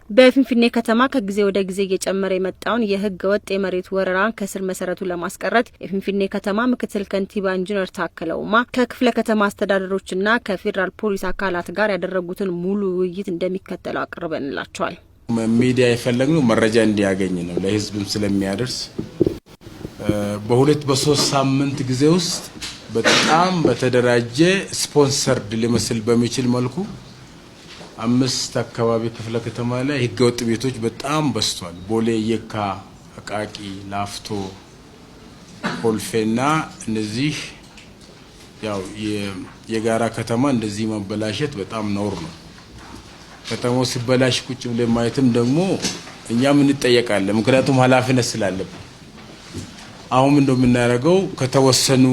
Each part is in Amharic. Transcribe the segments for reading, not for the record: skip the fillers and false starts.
በፊንፊኔ ከተማ ከጊዜ ወደ ጊዜ እየጨመረ የመጣውን የህገ ወጥ የመሬት ወረራን ከስር መሰረቱ ለማስቀረት የፊንፊኔ ከተማ ምክትል ከንቲባ ኢንጂነር ታከለ ኡማ ከክፍለ ከተማ አስተዳደሮችና ከፌዴራል ፖሊስ አካላት ጋር ያደረጉትን ሙሉ ውይይት እንደሚከተለው አቅርበንላቸዋል። ሚዲያ የፈለግነው መረጃ እንዲያገኝ ነው፣ ለህዝብም ስለሚያደርስ በ2-3 ሳምንት ጊዜ ውስጥ በጣም በተደራጀ ስፖንሰርድ ሊመስል በሚችል መልኩ 5 አካባቢ ክፍለ ከተማ ላይ ህገወጥ ቤቶች በጣም በዝቷል። ቦሌ፣ የካ፣ አቃቂ፣ ላፍቶ፣ ኮልፌና እነዚህ ያው የጋራ ከተማ እንደዚህ መበላሸት በጣም ነውር ነው። ከተማው ሲበላሽ ቁጭ ብለን ማየትም ደግሞ እኛም እንጠየቃለን፣ ምክንያቱም ኃላፊነት ስላለብን። አሁን እንደምናደርገው ከተወሰኑ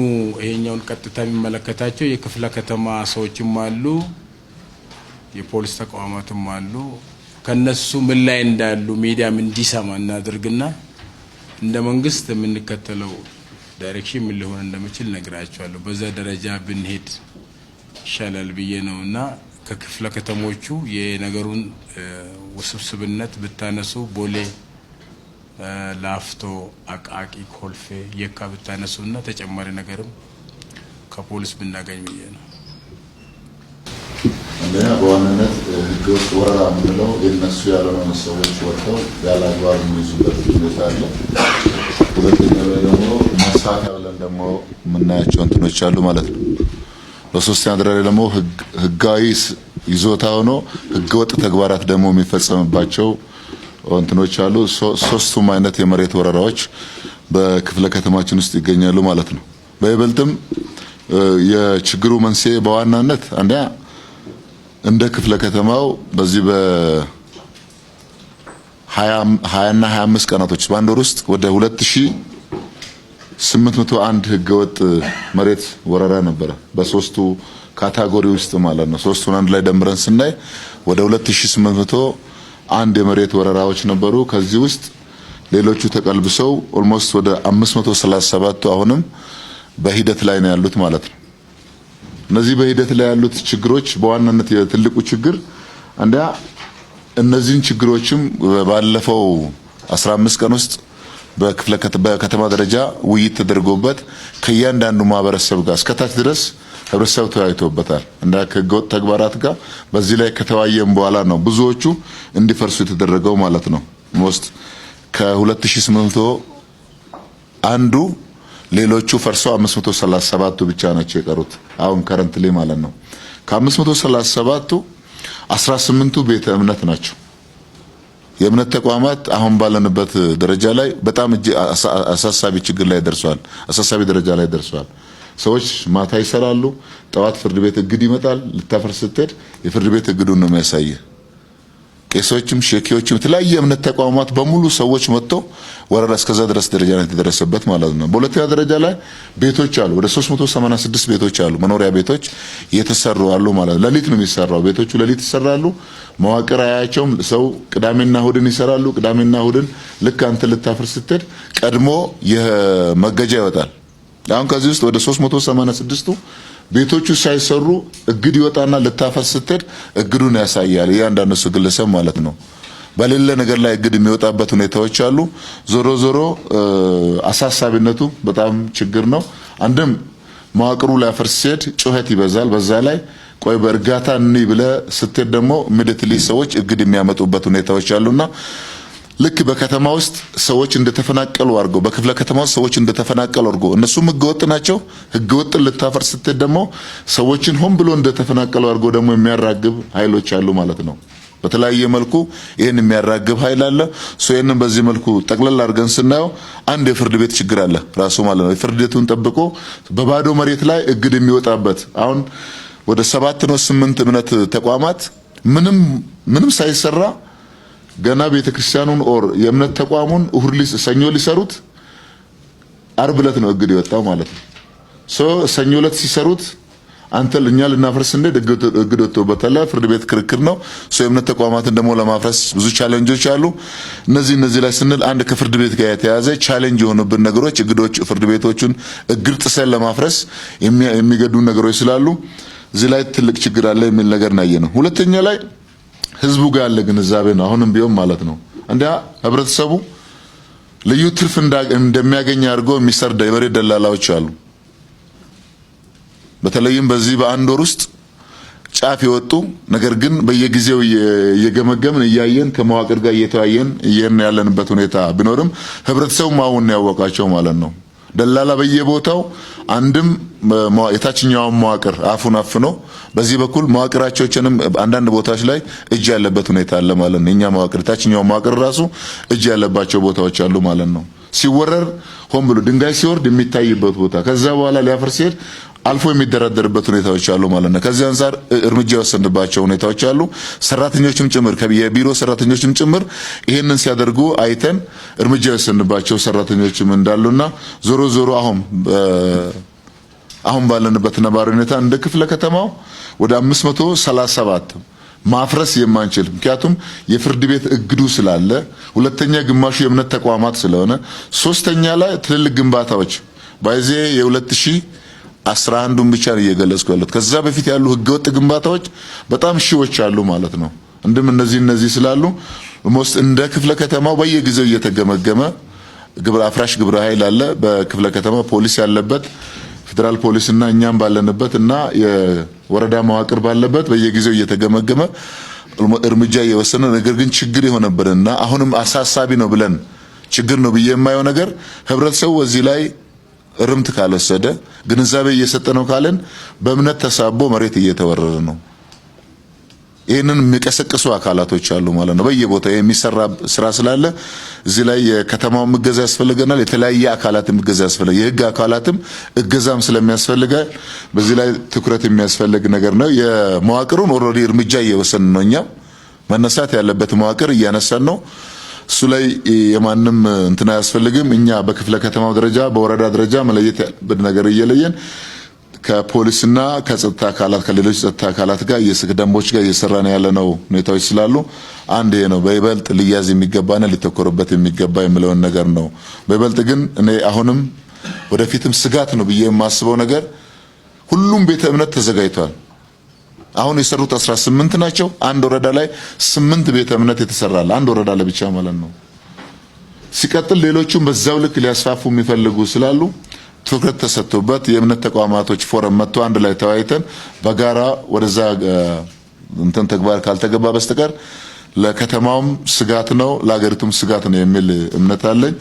ይሄኛውን ቀጥታ የሚመለከታቸው የክፍለ ከተማ ሰዎችም አሉ፣ የፖሊስ ተቋማትም አሉ። ከነሱ ምን ላይ እንዳሉ ሚዲያም እንዲሰማ እናድርግና እንደ መንግስት የምንከተለው ዳይሬክሽን ምን ሊሆን እንደሚችል ነግራቸዋለሁ። በዛ ደረጃ ብንሄድ ይሻላል ብዬ ነውና ከክፍለ ከተሞቹ የነገሩን ውስብስብነት ብታነሱ ቦሌ፣ ላፍቶ፣ አቃቂ፣ ኮልፌ፣ የካ ብታነሱና ተጨማሪ ነገርም ከፖሊስ ብናገኝ ብዬ ነው። አንደኛ በዋናነት ህገወጥ ወረራ ምንለው የነሱ ያልሆኑ ሰዎች ወጥተው ያለ አግባብ የሚይዙበት ሁኔታ አለ። ሁለተኛ ላይ ደግሞ ማሳካያ ብለን ደግሞ የምናያቸው እንትኖች አሉ ማለት ነው። በሶስተኛ ደረጃ ደግሞ ህጋዊ ይዞታ ሆኖ ህገወጥ ተግባራት ደግሞ የሚፈጸምባቸው እንትኖች አሉ። ሶስቱም አይነት የመሬት ወረራዎች በክፍለ ከተማችን ውስጥ ይገኛሉ ማለት ነው። በይበልጥም የችግሩ መንስኤ በዋናነት አንደኛ እንደ ክፍለ ከተማው በዚህ በ20 እና 25 ቀናቶች ባንድ ወር ውስጥ ወደ 2801 ህገወጥ መሬት ወረራ ነበረ በሶስቱ ካታጎሪ ውስጥ ማለት ነው። ሶስቱን አንድ ላይ ደምረን ስናይ ወደ 2801 የመሬት ወረራዎች ነበሩ። ከዚህ ውስጥ ሌሎቹ ተቀልብሰው ኦልሞስት ወደ 537 አሁንም በሂደት ላይ ነው ያሉት ማለት ነው። እነዚህ በሂደት ላይ ያሉት ችግሮች በዋናነት የትልቁ ችግር አንደኛ እነዚህን ችግሮችም ባለፈው 15 ቀን ውስጥ በከተማ ደረጃ ውይይት ተደርጎበት ከእያንዳንዱ ማህበረሰብ ጋር እስከታች ድረስ ህብረተሰብ ተወያይቶበታል። እንደ ህገወጥ ተግባራት ጋር በዚህ ላይ ከተወያየን በኋላ ነው ብዙዎቹ እንዲፈርሱ የተደረገው ማለት ነው። ሞስት ከ2800 አንዱ ሌሎቹ ፈርሰው 537 ብቻ ናቸው የቀሩት አሁን ከረንትሊ ማለት ነው። ከ537 18ቱ ቤተ እምነት ናቸው። የእምነት ተቋማት አሁን ባለንበት ደረጃ ላይ በጣም አሳሳቢ ችግር ላይ ደርሷል። አሳሳቢ ደረጃ ላይ ደርሷል። ሰዎች ማታ ይሰራሉ፣ ጠዋት ፍርድ ቤት እግድ ይመጣል። ልታፈርስ ስትሄድ የፍርድ ቤት እግዱን ነው የሚያሳየው። ቄሶችም ሼኪዎችም የተለያየ እምነት ተቋማት በሙሉ ሰዎች መጥተው ወረራ እስከዛ ድረስ ደረጃ ላይ ተደረሰበት ማለት ነው። በሁለተኛ ደረጃ ላይ ቤቶች አሉ፣ ወደ 386 ቤቶች አሉ፣ መኖሪያ ቤቶች እየተሰሩ አሉ ማለት ነው። ሌሊት ነው የሚሰራው፣ ቤቶቹ ሌሊት ይሰራሉ። መዋቅር አያቸውም። ሰው ቅዳሜና እሁድን ይሰራሉ። ቅዳሜና እሁድን ልክ አንተ ልታፈርስ ስትሄድ ቀድሞ የመገጃ ይወጣል። አሁን ከዚህ ውስጥ ወደ 386ቱ ቤቶቹ ሳይሰሩ እግድ ይወጣና ልታፈርስ ስትሄድ እግዱን ያሳያል እያንዳንዱ ግለሰብ ማለት ነው። በሌለ ነገር ላይ እግድ የሚወጣበት ሁኔታዎች አሉ። ዞሮ ዞሮ አሳሳቢነቱ በጣም ችግር ነው። አንድም መዋቅሩ ላይ ፈርስ ሲሄድ ጩኸት ይበዛል። በዛ ላይ ቆይ በእርጋታ እንይ ብለ ስትሄድ ደግሞ ኢሚዲየትሊ ሰዎች እግድ የሚያመጡበት ሁኔታዎች አሉና ልክ በከተማ ውስጥ ሰዎች እንደተፈናቀሉ አርጎ በክፍለ ከተማ ውስጥ ሰዎች እንደተፈናቀሉ አርጎ እነሱም ህገወጥ ናቸው። ህገወጥ ልታፈርስ ስትሄድ ደግሞ ሰዎችን ሆን ብሎ እንደተፈናቀሉ አርጎ ደግሞ የሚያራግብ ኃይሎች አሉ ማለት ነው። በተለያየ መልኩ ይሄን የሚያራግብ ኃይል አለ። ይሄንን በዚህ መልኩ ጠቅለል አድርገን ስናየው አንድ የፍርድ ቤት ችግር አለ ራሱ ማለት ነው። የፍርድ ቤቱን ጠብቆ በባዶ መሬት ላይ እግድ የሚወጣበት አሁን ወደ 7 ነው 8 እምነት ተቋማት ምንም ሳይሰራ ገና ቤተክርስቲያኑን ኦር የእምነት ተቋሙን እሁድ ሰኞ ሊሰሩት አርብ ዕለት ነው እግድ ይወጣው ማለት ነው። ሰኞ ዕለት ሲሰሩት አንተ ለኛ ልናፈርስ እንደ እግድ ወጥቶበታል። ፍርድ ቤት ክርክር ነው። የእምነት ተቋማትን ደግሞ ለማፍረስ ብዙ ቻሌንጆች አሉ። እነዚህ ላይ ስንል አንድ ከፍርድ ቤት ጋር የተያዘ ቻሌንጅ የሆኑብን ነገሮች እግዶች ፍርድ ቤቶቹን እግድ ጥሰን ለማፍረስ የሚገዱ ነገሮች ስላሉ እዚህ ላይ ትልቅ ችግር አለ የሚል ነገር ነው። ሁለተኛ ላይ ህዝቡ ጋር ያለ ግንዛቤ ነው። አሁንም ቢሆን ማለት ነው እንደ ህብረተሰቡ ልዩ ትርፍ እንደሚያገኝ አድርገው የሚሰርዳ የመሬት ደላላዎች አሉ። በተለይም በዚህ በአንድ ወር ውስጥ ጫፍ የወጡ ነገር ግን በየጊዜው እየገመገምን እያየን ከመዋቅር ጋር እየተወያየን ያለንበት ሁኔታ ቢኖርም ህብረተሰቡ ማውን ያወቃቸው ማለት ነው። ደላላ በየቦታው አንድም የታችኛው መዋቅር አፉን አፍኖ በዚህ በኩል መዋቅራቸውንም አንዳንድ ቦታዎች ላይ እጅ ያለበት ሁኔታ አለ ማለት ነው። እኛ መዋቅር ታችኛው መዋቅር ራሱ እጅ ያለባቸው ቦታዎች አሉ ማለት ነው። ሲወረር ሆን ብሎ ድንጋይ ሲወርድ የሚታይበት ቦታ ከዛ በኋላ ሊያፈርስ ሲሄድ አልፎ የሚደራደርበት ሁኔታዎች አሉ ማለት ነው። ከዚህ አንፃር እርምጃ ወሰንባቸው ሁኔታዎች አሉ። ሰራተኞችም ጭምር የቢሮ ሰራተኞችም ጭምር ይሄንን ሲያደርጉ አይተን እርምጃ ወሰንባቸው ሰራተኞችም እንዳሉና ዞሮ አሁን ባለንበት ነባራዊ ሁኔታ እንደ ክፍለ ከተማው ወደ 537 ማፍረስ የማንችል ምክንያቱም የፍርድ ቤት እግዱ ስላለ፣ ሁለተኛ ግማሹ የእምነት ተቋማት ስለሆነ፣ ሶስተኛ ላይ ትልልቅ ግንባታዎች ባይዜ የ2011ን ብቻ ነው እየገለጽኩ ያለሁት። ከዛ በፊት ያሉ ህገወጥ ግንባታዎች በጣም ሺዎች አሉ ማለት ነው። እነዚህ ስላሉ እንደ ክፍለ ከተማው በየጊዜው እየተገመገመ ግብረ አፍራሽ ግብረ ኃይል አለ። በክፍለ ከተማ ፖሊስ ያለበት ፌደራል ፖሊስና እኛም ባለንበት እና የወረዳ መዋቅር ባለበት በየጊዜው እየተገመገመ እርምጃ እየወሰነ ነገር ግን ችግር የሆነበርና አሁንም አሳሳቢ ነው ብለን ችግር ነው ብዬ የማየው ነገር ህብረተሰቡ እዚህ ላይ እርምት ካልወሰደ ግንዛቤ እየሰጠ ነው ካለን በእምነት ተሳቦ መሬት እየተወረረ ነው። ይሄንን የሚቀሰቅሱ አካላቶች አሉ ማለት ነው። በየቦታው የሚሰራ ስራ ስላለ እዚህ ላይ የከተማው እገዛ ያስፈልገናል። የተለያየ አካላት እገዛ ያስፈልጋል። የህግ አካላትም እገዛም ስለሚያስፈልጋል በዚህ ላይ ትኩረት የሚያስፈልግ ነገር ነው። የመዋቅሩን ኦልሬዲ እርምጃ እየወሰን ነው። እኛ መነሳት ያለበት መዋቅር እያነሳን ነው። እሱ ላይ የማንም እንትና ያስፈልግም። እኛ በክፍለ ከተማው ደረጃ በወረዳ ደረጃ መለየት ያለበት ነገር እየለየን ከፖሊስና ከጸጥታ አካላት ከሌሎች ጸጥታ አካላት ጋር ደንቦች ጋር እየሰራን ያለነው ሁኔታዎች ስላሉ አንድ ይሄ ነው በይበልጥ ሊያዝ የሚገባና ሊተኮርበት የሚገባ የሚለውን ነገር ነው። በይበልጥ ግን እኔ አሁንም ወደፊትም ስጋት ነው ብዬ የማስበው ነገር ሁሉም ቤተ እምነት ተዘጋጅቷል። አሁን የሰሩት 18 ናቸው። አንድ ወረዳ ላይ 8 ቤተ እምነት የተሰራለ አንድ ወረዳ ላይ ብቻ ማለት ነው። ሲቀጥል ሌሎቹም በዛው ልክ ሊያስፋፉ የሚፈልጉ ስላሉ ትኩረት ተሰጥቶበት የእምነት ተቋማቶች ፎረም መጥቶ አንድ ላይ ተወያይተን በጋራ ወደዛ እንትን ተግባር ካልተገባ በስተቀር ለከተማውም ስጋት ነው ለሀገሪቱም ስጋት ነው የሚል እምነት አለኝ።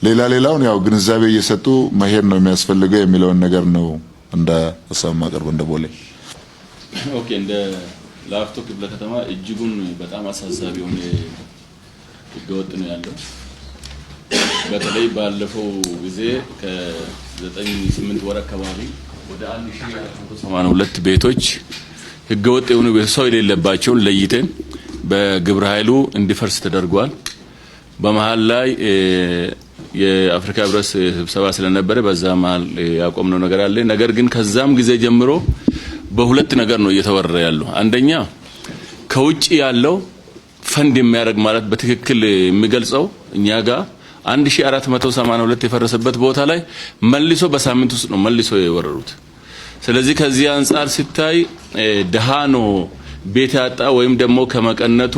ሌላውን ያው ግንዛቤ እየሰጡ መሄድ ነው የሚያስፈልገው የሚለውን ነገር ነው እንደ ሀሳብ ማቀርብ እንደ ቦሌ ኦኬ። እንደ ላፍቶ ክፍለ ከተማ እጅጉን በጣም አሳሳቢ የሆነ ህገወጥ ነው ያለው። በተለይ ባለፈው ጊዜ ከ9-8 ወር አካባቢ ወደ 1482 ቤቶች ህገወጥ የሆኑ ሰው የሌለባቸውን ለይተን በግብረ ኃይሉ እንዲፈርስ ተደርጓል። በመሃል ላይ የአፍሪካ ህብረት ስብሰባ ስለነበረ በዛ መሃል ያቆምነው ነገር አለ። ነገር ግን ከዛም ጊዜ ጀምሮ በሁለት ነገር ነው እየተወረረ ያለው። አንደኛ ከውጪ ያለው ፈንድ የሚያደርግ ማለት በትክክል የሚገልጸው እኛ ጋር 1482 የፈረሰበት ቦታ ላይ መልሶ በሳምንት ውስጥ ነው መልሶ የወረሩት። ስለዚህ ከዚህ አንፃር ሲታይ ደሃ ነው ቤት ያጣ ወይም ደግሞ ከመቀነቱ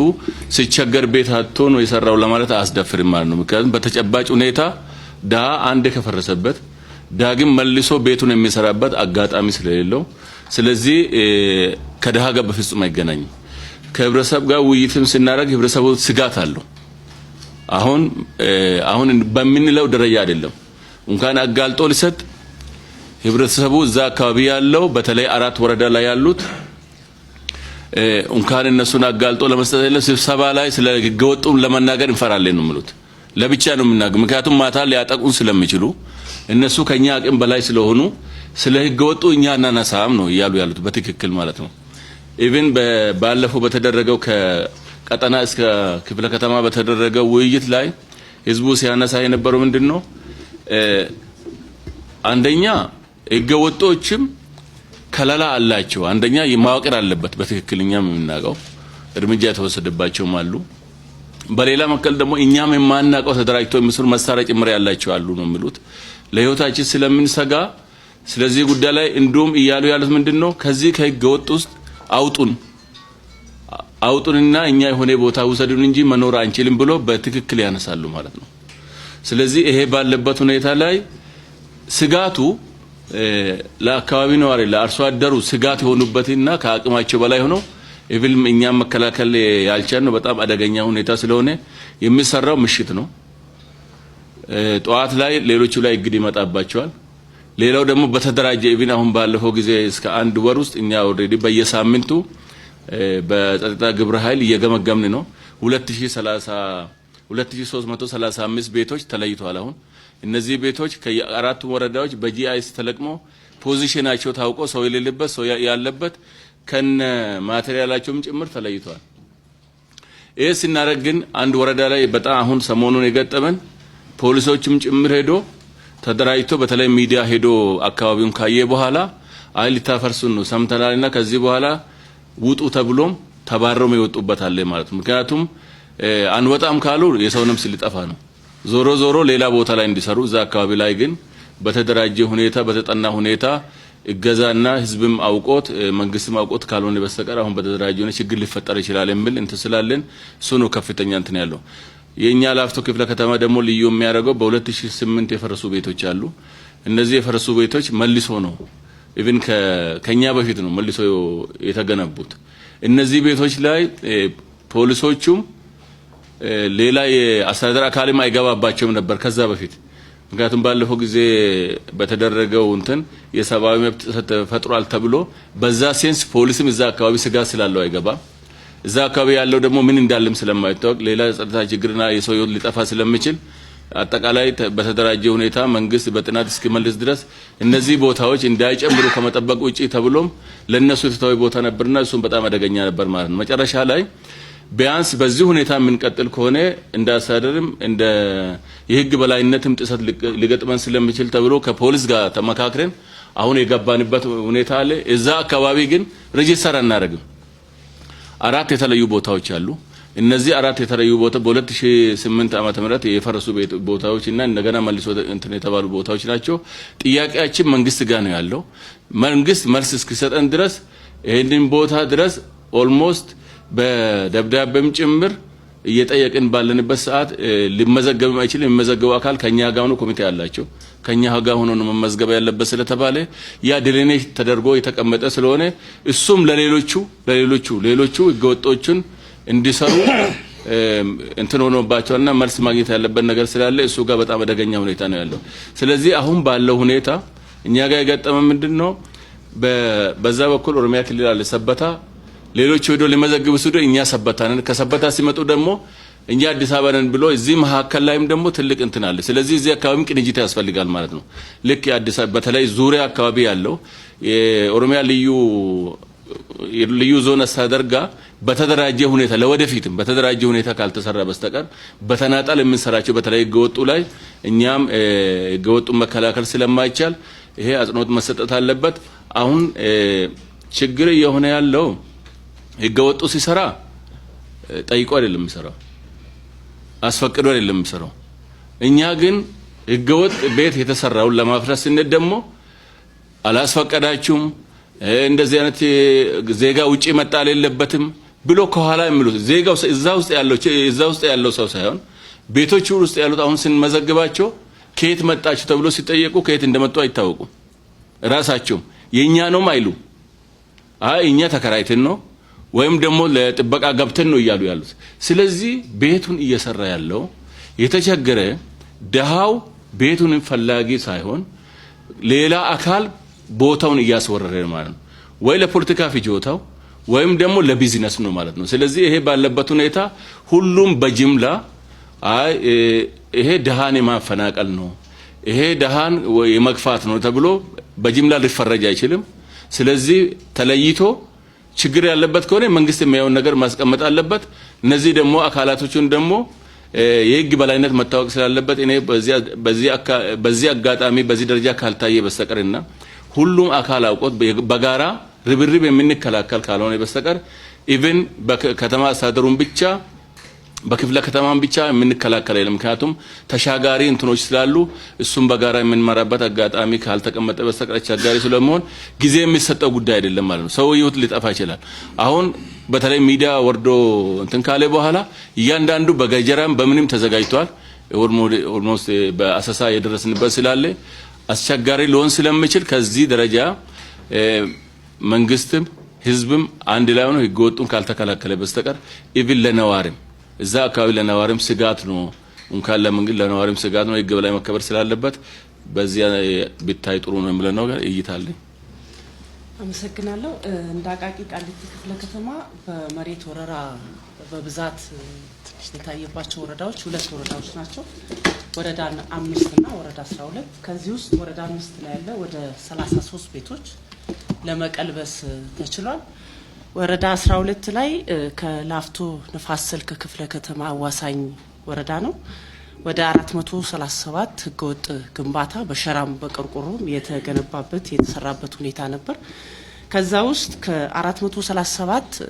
ሲቸገር ቤት አጥቶ ነው የሰራው ለማለት አያስደፍርም ማለት ነው። ምክንያቱም በተጨባጭ ሁኔታ ደሃ አንድ ከፈረሰበት ዳግም መልሶ ቤቱን የሚሰራበት አጋጣሚ ስለሌለው ስለዚህ ከደሃ ጋር በፍጹም አይገናኝም። ከህብረተሰብ ጋር ውይይትም ስናደርግ ህብረተሰቡ ስጋት አለው። አሁን በምንለው ደረጃ አይደለም እንኳን አጋልጦ ሊሰጥ ህብረተሰቡ እዛ አካባቢ ያለው በተለይ 4 ወረዳ ላይ ያሉት እንኳን እነሱን አጋልጦ ለመስጠት ያለ ስብሰባ ላይ ስለ ህገወጡን ለመናገር እንፈራለን ነው የሚሉት። ለብቻ ነው የምናገር ምክንያቱም ማታ ሊያጠቁን ስለሚችሉ እነሱ ከኛ አቅም በላይ ስለሆኑ ስለ ህገወጡ እኛ እናነሳም ነው እያሉ ያሉት በትክክል ማለት ነው። ኢቭን ባለፈው በተደረገው ከቀጠና እስከ ክፍለ ከተማ በተደረገው ውይይት ላይ ህዝቡ ሲያነሳ የነበረው ምንድነው አንደኛ ህገወጦችም ከለላ አላቸው። አንደኛ የማወቅር አለበት በትክክለኛም የምናውቀው እርምጃ የተወሰደባቸውም አሉ። በሌላ መከል ደግሞ እኛም የማናውቀው ተደራጅቶ የሚሰሩ መሳሪያ ጭምር ያላቸው አሉ ነው የሚሉት። ለህይወታችን ስለምንሰጋ ስለዚህ ጉዳይ ላይ እንደውም እያሉ ያሉት ምንድነው ከዚህ ከህገ ወጥ ውስጥ አውጡንና እኛ የሆነ ቦታ ውሰዱን እንጂ መኖር አንችልም ብሎ በትክክል ያነሳሉ ማለት ነው። ስለዚህ ይሄ ባለበት ሁኔታ ላይ ስጋቱ ለአካባቢ ነዋሪ ለአርሶ አደሩ ስጋት የሆኑበትና ከአቅማቸው በላይ ሆኖ ኢቭልም እኛም መከላከል ያልቻልነው በጣም አደገኛ ሁኔታ ስለሆነ የሚሰራው ምሽት ነው። ጠዋት ላይ ሌሎቹ ላይ እግድ ይመጣባቸዋል። ሌላው ደግሞ በተደራጀ ኢቭን አሁን ባለፈው ጊዜ እስከ 1 ወር ውስጥ እኛ ኦሬዲ በየሳምንቱ በጸጥታ ግብረ ኃይል እየገመገምን ነው። 2335 ቤቶች ተለይተዋል። አሁን እነዚህ ቤቶች ከአራቱ ወረዳዎች በጂአይኤስ ተለቅሞ ፖዚሽናቸው ታውቆ ሰው የሌለበት ሰው ያለበት ከነ ማቴሪያላቸውም ጭምር ተለይተዋል። ይሄ ሲናረግ ግን አንድ ወረዳ ላይ በጣም አሁን ሰሞኑን የገጠመን ፖሊሶችም ጭምር ሄዶ ተደራጅቶ በተለይ ሚዲያ ሄዶ አካባቢውን ካየ በኋላ አይ ሊታፈርሱን ነው ሰምተናልና ከዚህ በኋላ ውጡ ተብሎም ተባረው የወጡበት አለ ማለት ነው። ምክንያቱም አንወጣም ካሉ የሰው ነፍስ ሊጠፋ ነው። ዞሮ ዞሮ ሌላ ቦታ ላይ እንዲሰሩ እዛ አካባቢ ላይ ግን በተደራጀ ሁኔታ በተጠና ሁኔታ እገዛና ህዝብም አውቆት መንግስትም አውቆት ካልሆነ በስተቀር አሁን በተደራጀ ሁኔታ ችግር ሊፈጠር ይችላል የሚል እንትን ስላለን እሱ ነው ከፍተኛ እንትን ያለው። የኛ ላፍቶ ክፍለ ከተማ ደግሞ ልዩ የሚያደርገው በ2008 የፈረሱ ቤቶች አሉ። እነዚህ የፈረሱ ቤቶች መልሶ ነው ኢቭን ከኛ በፊት ነው መልሶ የተገነቡት። እነዚህ ቤቶች ላይ ፖሊሶቹም ሌላ የአስተዳደር አካልም አይገባባቸውም ነበር ከዛ በፊት። ምክንያቱም ባለፈው ጊዜ በተደረገው እንትን የሰብአዊ መብት ተፈጥሯል ተብሎ በዛ ሴንስ ፖሊስም እዛ አካባቢ ስጋት ስላለው አይገባም። እዛ አካባቢ ያለው ደግሞ ምን እንዳለም ስለማይታወቅ ሌላ ጸጥታ ችግርና የሰው ህይወት ሊጠፋ ስለሚችል አጠቃላይ በተደራጀ ሁኔታ መንግስት በጥናት እስኪመልስ ድረስ እነዚህ ቦታዎች እንዳይጨምሩ ከመጠበቅ ውጪ ተብሎም ለነሱ የተተወ ቦታ ነበርና እሱም በጣም አደገኛ ነበር ማለት ነው። መጨረሻ ላይ ቢያንስ በዚህ ሁኔታ የምንቀጥል ከሆነ እንዳሳደርም እንደ የህግ በላይነትም ጥሰት ሊገጥመን ስለሚችል ተብሎ ከፖሊስ ጋር ተመካክረን አሁን የገባንበት ሁኔታ አለ። እዛ አካባቢ ግን ሬጂስተር አናደርግም። 4 የተለዩ ቦታዎች አሉ። እነዚህ 4 የተለዩ ቦታ በ2008 ዓመተ ምህረት የፈረሱ ቦታዎችና እንደገና መልሶ እንትን የተባሉ ቦታዎች ናቸው። ጥያቄያችን መንግስት ጋር ነው ያለው። መንግስት መልስ እስኪሰጠን ድረስ ይሄንን ቦታ ድረስ ኦልሞስት በደብዳቤም ጭምር እየጠየቅን ባለንበት ሰዓት ሊመዘገብ አይችልም። የሚመዘገበው አካል ከኛ ጋር ነው፣ ኮሚቴ ያላቸው ከኛ ጋር ሆኖ ነው መመዝገብ ያለበት ስለተባለ ያ ዲሌኔት ተደርጎ የተቀመጠ ስለሆነ እሱም ለሌሎቹ ህገወጦችን እንዲሰሩ እንትን ሆኖባቸውና መልስ ማግኘት ያለበት ነገር ስላለ እሱ ጋር በጣም አደገኛ ሁኔታ ነው ያለው። ስለዚህ አሁን ባለው ሁኔታ እኛ ጋር የገጠመ ምንድነው በዛ በኩል ኦሮሚያ ክልል አለ ሰበታ ሌሎች ሄዶ ሊመዘግቡ ሲሉ እኛ ሰበታ ነን። ከሰበታ ሲመጡ ደግሞ እኛ አዲስ አበባ ነን ብሎ እዚህ መሀከል ላይም ደግሞ ትልቅ እንትን አለ። ስለዚህ እዚህ አካባቢ ቅንጅት ያስፈልጋል ማለት ነው። ልክ የአዲስ አበባ በተለይ ዙሪያ አካባቢ ያለው የኦሮሚያ ልዩ ዞን አስተዳደር ጋር በተደራጀ ሁኔታ ለወደፊትም በተደራጀ ሁኔታ ካልተሰራ በስተቀር በተናጣል የምንሰራቸው በተለይ ህገወጡ ላይ እኛም ህገወጡን መከላከል ስለማይቻል ይሄ አጽንኦት መሰጠት አለበት። አሁን ችግር የሆነ ያለው ህገወጡ ሲሰራ ጠይቆ አይደለም የሚሰራው፣ አስፈቅዶ አይደለም የሚሰራው። እኛ ግን ህገወጥ ቤት የተሰራውን ለማፍረስ ስንል ደግሞ አላስፈቀዳችሁም እንደዚህ አይነት ዜጋ ውጪ መጣል የለበትም ብሎ ከኋላ የሚሉት ዜጋው እዛ ውስጥ ያለው ሰው ሳይሆን ቤቶቹ ውስጥ ያሉት አሁን ስንመዘግባቸው ከየት መጣችሁ ተብሎ ሲጠየቁ ከየት እንደመጡ አይታወቁም። ራሳቸው የኛ ነው አይሉ አይ እኛ ተከራይተን ነው ወይም ደግሞ ለጥበቃ ገብተን ነው እያሉ ያሉት። ስለዚህ ቤቱን እየሰራ ያለው የተቸገረ ደሃው ቤቱን ፈላጊ ሳይሆን ሌላ አካል ቦታውን እያስወረረ ማለት ነው። ወይ ለፖለቲካ ፍጆታው ወይም ደግሞ ለቢዝነስ ነው ማለት ነው። ስለዚህ ይሄ ባለበት ሁኔታ ሁሉም በጅምላ አይ ይሄ ደሃን የማፈናቀል ነው፣ ይሄ ደሃን የመግፋት ነው ተብሎ በጅምላ ሊፈረጅ አይችልም። ስለዚህ ተለይቶ ችግር ያለበት ከሆነ መንግስት የሚያውን ነገር ማስቀመጥ አለበት። እነዚህ ደግሞ አካላቶቹን ደግሞ የህግ በላይነት መታወቅ ስላለበት እኔ በዚህ አጋጣሚ በዚህ ደረጃ ካልታየ በስተቀርና ሁሉም አካል አውቆት በጋራ ርብርብ የምንከላከል ካልሆነ በስተቀር ኢቭን በከተማ አስተዳደሩን ብቻ በክፍለ ከተማን ብቻ የምንከላከል አይደለም። ምክንያቱም ተሻጋሪ እንትኖች ስላሉ እሱም በጋራ የምንመራበት አጋጣሚ ካልተቀመጠ በስተቀር ተሻጋሪ ስለመሆን ጊዜ የሚሰጠው ጉዳይ አይደለም ማለት ነው። ሰው ህይወት ሊጠፋ ይችላል። አሁን በተለይ ሚዲያ ወርዶ እንትን ካለ በኋላ እያንዳንዱ በገጀራም በምንም ተዘጋጅቷል። ኦልሞስት በአሰሳ የደረስንበት ስላለ አስቸጋሪ ሊሆን ስለሚችል ከዚህ ደረጃ መንግስትም ህዝብም አንድ ላይ ሆኖ ህገወጡን ካልተከላከለ በስተቀር ኢቭን ለነዋሪም እዛ አካባቢ ለነዋሪም ስጋት ነው። እንኳን ለመንግስት ለነዋሪም ስጋት ነው። ህግ በላይ መከበር ስላለበት በዚያ ቢታይ ጥሩ ነው የሚለው ነገር እይታለኝ። አመሰግናለሁ። እንደ አቃቂ ቃሊቲ ክፍለ ከተማ በመሬት ወረራ በብዛት ትንሽ የታየባቸው ወረዳዎች 2 ወረዳዎች ናቸው። ወረዳ 5 እና ወረዳ 12። ከዚህ ውስጥ ወረዳ 5 ላይ ያለ ወደ 33 ቤቶች ለመቀልበስ ተችሏል። ወረዳ 12 ላይ ከላፍቶ ንፋስ ስልክ ክፍለ ከተማ አዋሳኝ ወረዳ ነው። ወደ 437 ህገወጥ ግንባታ በሸራም በቆርቆሮም የተገነባበት የተሰራበት ሁኔታ ነበር። ከዛ ውስጥ ከ437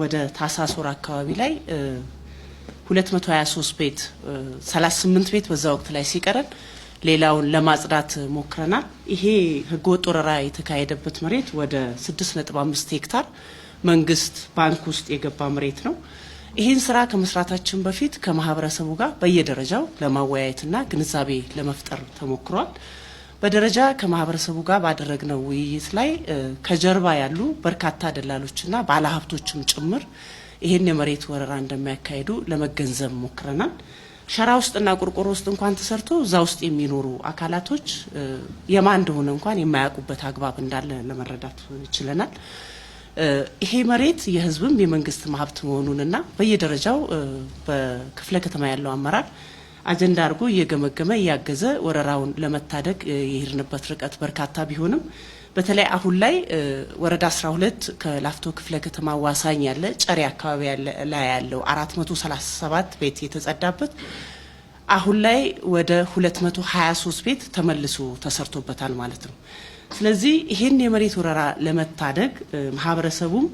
ወደ ታህሳስ ወር አካባቢ ላይ 223 ቤት 38 ቤት በዛ ወቅት ላይ ሲቀረን ሌላውን ለማጽዳት ሞክረናል። ይሄ ህገወጥ ወረራ የተካሄደበት መሬት ወደ 6.5 ሄክታር መንግስት ባንክ ውስጥ የገባ መሬት ነው። ይህን ስራ ከመስራታችን በፊት ከማህበረሰቡ ጋር በየደረጃው ለማወያየትና ግንዛቤ ለመፍጠር ተሞክሯል። በደረጃ ከማህበረሰቡ ጋር ባደረግነው ውይይት ላይ ከጀርባ ያሉ በርካታ ደላሎችና ባለሀብቶችም ጭምር ይህን የመሬት ወረራ እንደሚያካሂዱ ለመገንዘብ ሞክረናል። ሸራ ውስጥና ቆርቆሮ ውስጥ እንኳን ተሰርቶ እዛ ውስጥ የሚኖሩ አካላቶች የማን እንደሆነ እንኳን የማያውቁበት አግባብ እንዳለ ለመረዳት ችለናል። ይሄ መሬት የህዝብም የመንግስት ሀብት መሆኑንና በየደረጃው በክፍለ ከተማ ያለው አመራር አጀንዳ አድርጎ እየገመገመ እያገዘ ወረራውን ለመታደግ የሄድንበት ርቀት በርካታ ቢሆንም በተለይ አሁን ላይ ወረዳ 12 ከላፍቶ ክፍለ ከተማ ዋሳኝ ያለ ጨሪ አካባቢ ላይ ያለው 437 ቤት የተጸዳበት አሁን ላይ ወደ 223 ቤት ተመልሶ ተሰርቶበታል ማለት ነው። ስለዚህ ይሄን የመሬት ወረራ ለመታደግ ማህበረሰቡም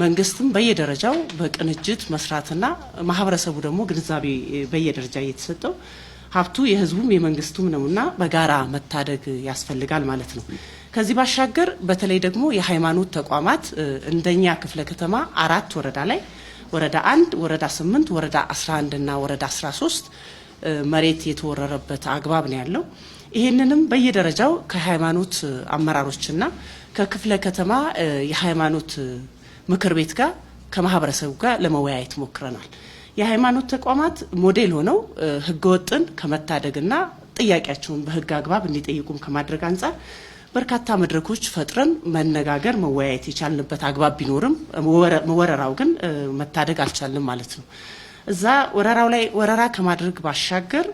መንግስትም በየደረጃው በቅንጅት መስራትና ማህበረሰቡ ደግሞ ግንዛቤ በየደረጃ እየተሰጠው ሀብቱ የህዝቡም የመንግስቱም ነውና በጋራ መታደግ ያስፈልጋል ማለት ነው። ከዚህ ባሻገር በተለይ ደግሞ የሃይማኖት ተቋማት እንደኛ ክፍለ ከተማ 4 ወረዳ ላይ ወረዳ 1፣ ወረዳ 8፣ ወረዳ 11 እና ወረዳ 13 መሬት የተወረረበት አግባብ ነው ያለው። ይሄንንም በየደረጃው ከሃይማኖት አመራሮችና ከክፍለ ከተማ የሃይማኖት ምክር ቤት ጋር ከማህበረሰቡ ጋር ለመወያየት ሞክረናል። የሃይማኖት ተቋማት ሞዴል ሆነው ህገወጥን ከመታደግና ጥያቄያቸውን በህግ አግባብ እንዲጠይቁም ከማድረግ አንጻር በርካታ መድረኮች ፈጥረን መነጋገር መወያየት የቻልንበት አግባብ ቢኖርም ወረራው ግን መታደግ አልቻልንም ማለት ነው። እዛ ወረራው ላይ ወረራ ከማድረግ ባሻገር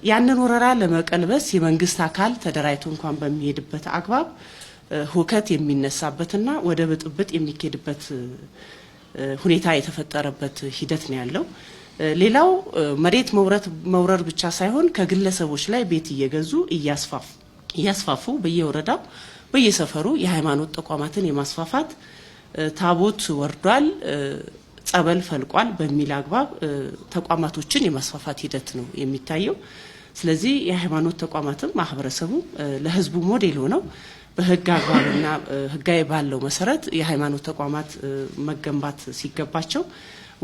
ያንን ወረራ ለመቀልበስ የመንግስት አካል ተደራጅቶ እንኳን በሚሄድበት አግባብ ሁከት የሚነሳበትና ወደ ብጥብጥ የሚኬድበት ሁኔታ የተፈጠረበት ሂደት ነው ያለው። ሌላው መሬት መውረር ብቻ ሳይሆን ከግለሰቦች ላይ ቤት እየገዙ እያስፋፉ በየወረዳው በየሰፈሩ የሃይማኖት ተቋማትን የማስፋፋት ታቦት ወርዷል፣ ጸበል ፈልቋል በሚል አግባብ ተቋማቶችን የማስፋፋት ሂደት ነው የሚታየው። ስለዚህ የሃይማኖት ተቋማትም ማህበረሰቡ ለህዝቡ ሞዴል ሆነው በህግ አግባብና ህጋዊ ባለው መሰረት የሃይማኖት ተቋማት መገንባት ሲገባቸው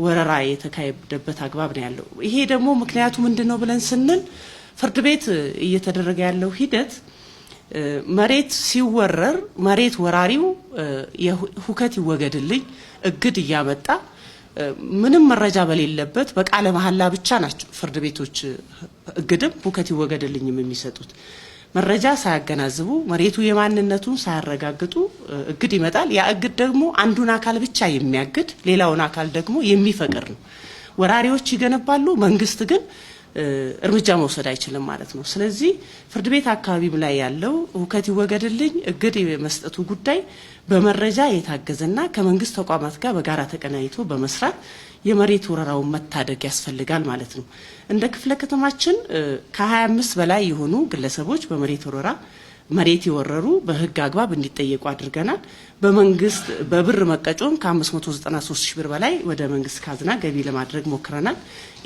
ወረራ የተካሄደበት አግባብ ነው ያለው። ይሄ ደግሞ ምክንያቱ ምንድነው ብለን ስንል ፍርድ ቤት እየተደረገ ያለው ሂደት መሬት ሲወረር መሬት ወራሪው ሁከት ይወገድልኝ እግድ እያመጣ ምንም መረጃ በሌለበት በቃለ መሐላ ብቻ ናቸው ፍርድ ቤቶች እግድም ሁከት ይወገድልኝም የሚሰጡት። መረጃ ሳያገናዝቡ መሬቱ የማንነቱን ሳያረጋግጡ እግድ ይመጣል። ያ እግድ ደግሞ አንዱን አካል ብቻ የሚያግድ ሌላውን አካል ደግሞ የሚፈቅር ነው። ወራሪዎች ይገነባሉ፣ መንግስት ግን እርምጃ መውሰድ አይችልም ማለት ነው። ስለዚህ ፍርድ ቤት አካባቢም ላይ ያለው ሁከት ይወገድልኝ እግድ የመስጠቱ ጉዳይ በመረጃ የታገዘና ከመንግስት ተቋማት ጋር በጋራ ተቀናይቶ በመስራት የመሬት ወረራውን መታደግ ያስፈልጋል ማለት ነው። እንደ ክፍለ ከተማችን ከ25 በላይ የሆኑ ግለሰቦች በመሬት ወረራ መሬት የወረሩ በህግ አግባብ እንዲጠየቁ አድርገናል። በመንግስት በብር መቀጮም ከ593 ሺህ ብር በላይ ወደ መንግስት ካዝና ገቢ ለማድረግ ሞክረናል።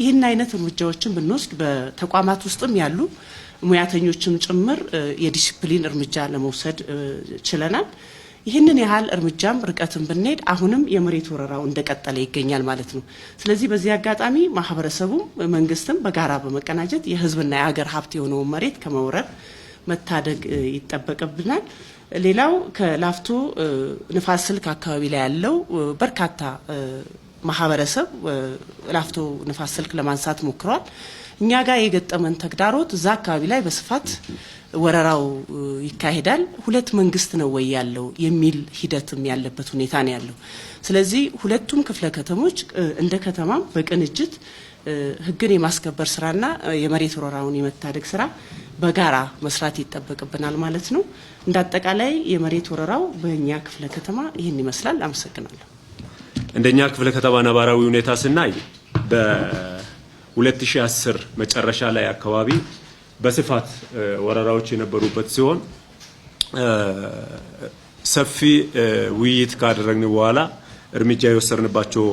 ይህን አይነት እርምጃዎችን ብንወስድ በተቋማት ውስጥም ያሉ ሙያተኞችም ጭምር የዲሲፕሊን እርምጃ ለመውሰድ ችለናል። ይህንን ያህል እርምጃም ርቀትን ብንሄድ አሁንም የመሬት ወረራው እንደቀጠለ ይገኛል ማለት ነው። ስለዚህ በዚህ አጋጣሚ ማህበረሰቡም መንግስትም በጋራ በመቀናጀት የህዝብና የሀገር ሀብት የሆነውን መሬት ከመውረር መታደግ ይጠበቅብናል። ሌላው ከላፍቶ ንፋስ ስልክ አካባቢ ላይ ያለው በርካታ ማህበረሰብ ላፍቶ ንፋስ ስልክ ለማንሳት ሞክሯል። እኛ ጋር የገጠመን ተግዳሮት እዛ አካባቢ ላይ በስፋት ወረራው ይካሄዳል። ሁለት መንግስት ነው ወይ ያለው የሚል ሂደትም ያለበት ሁኔታ ነው ያለው። ስለዚህ ሁለቱም ክፍለ ከተሞች እንደ ከተማም በቅንጅት ህግን የማስከበር ስራና የመሬት ወረራውን የመታደግ ስራ በጋራ መስራት ይጠበቅብናል ማለት ነው። እንዳጠቃላይ የመሬት ወረራው በእኛ ክፍለ ከተማ ይህን ይመስላል። አመሰግናለሁ። እንደኛ ክፍለ ከተማ ነባራዊ ሁኔታ ስናይ በ2010 መጨረሻ ላይ አካባቢ በስፋት ወረራዎች የነበሩበት ሲሆን ሰፊ ውይይት ካደረግን በኋላ እርምጃ የወሰድንባቸው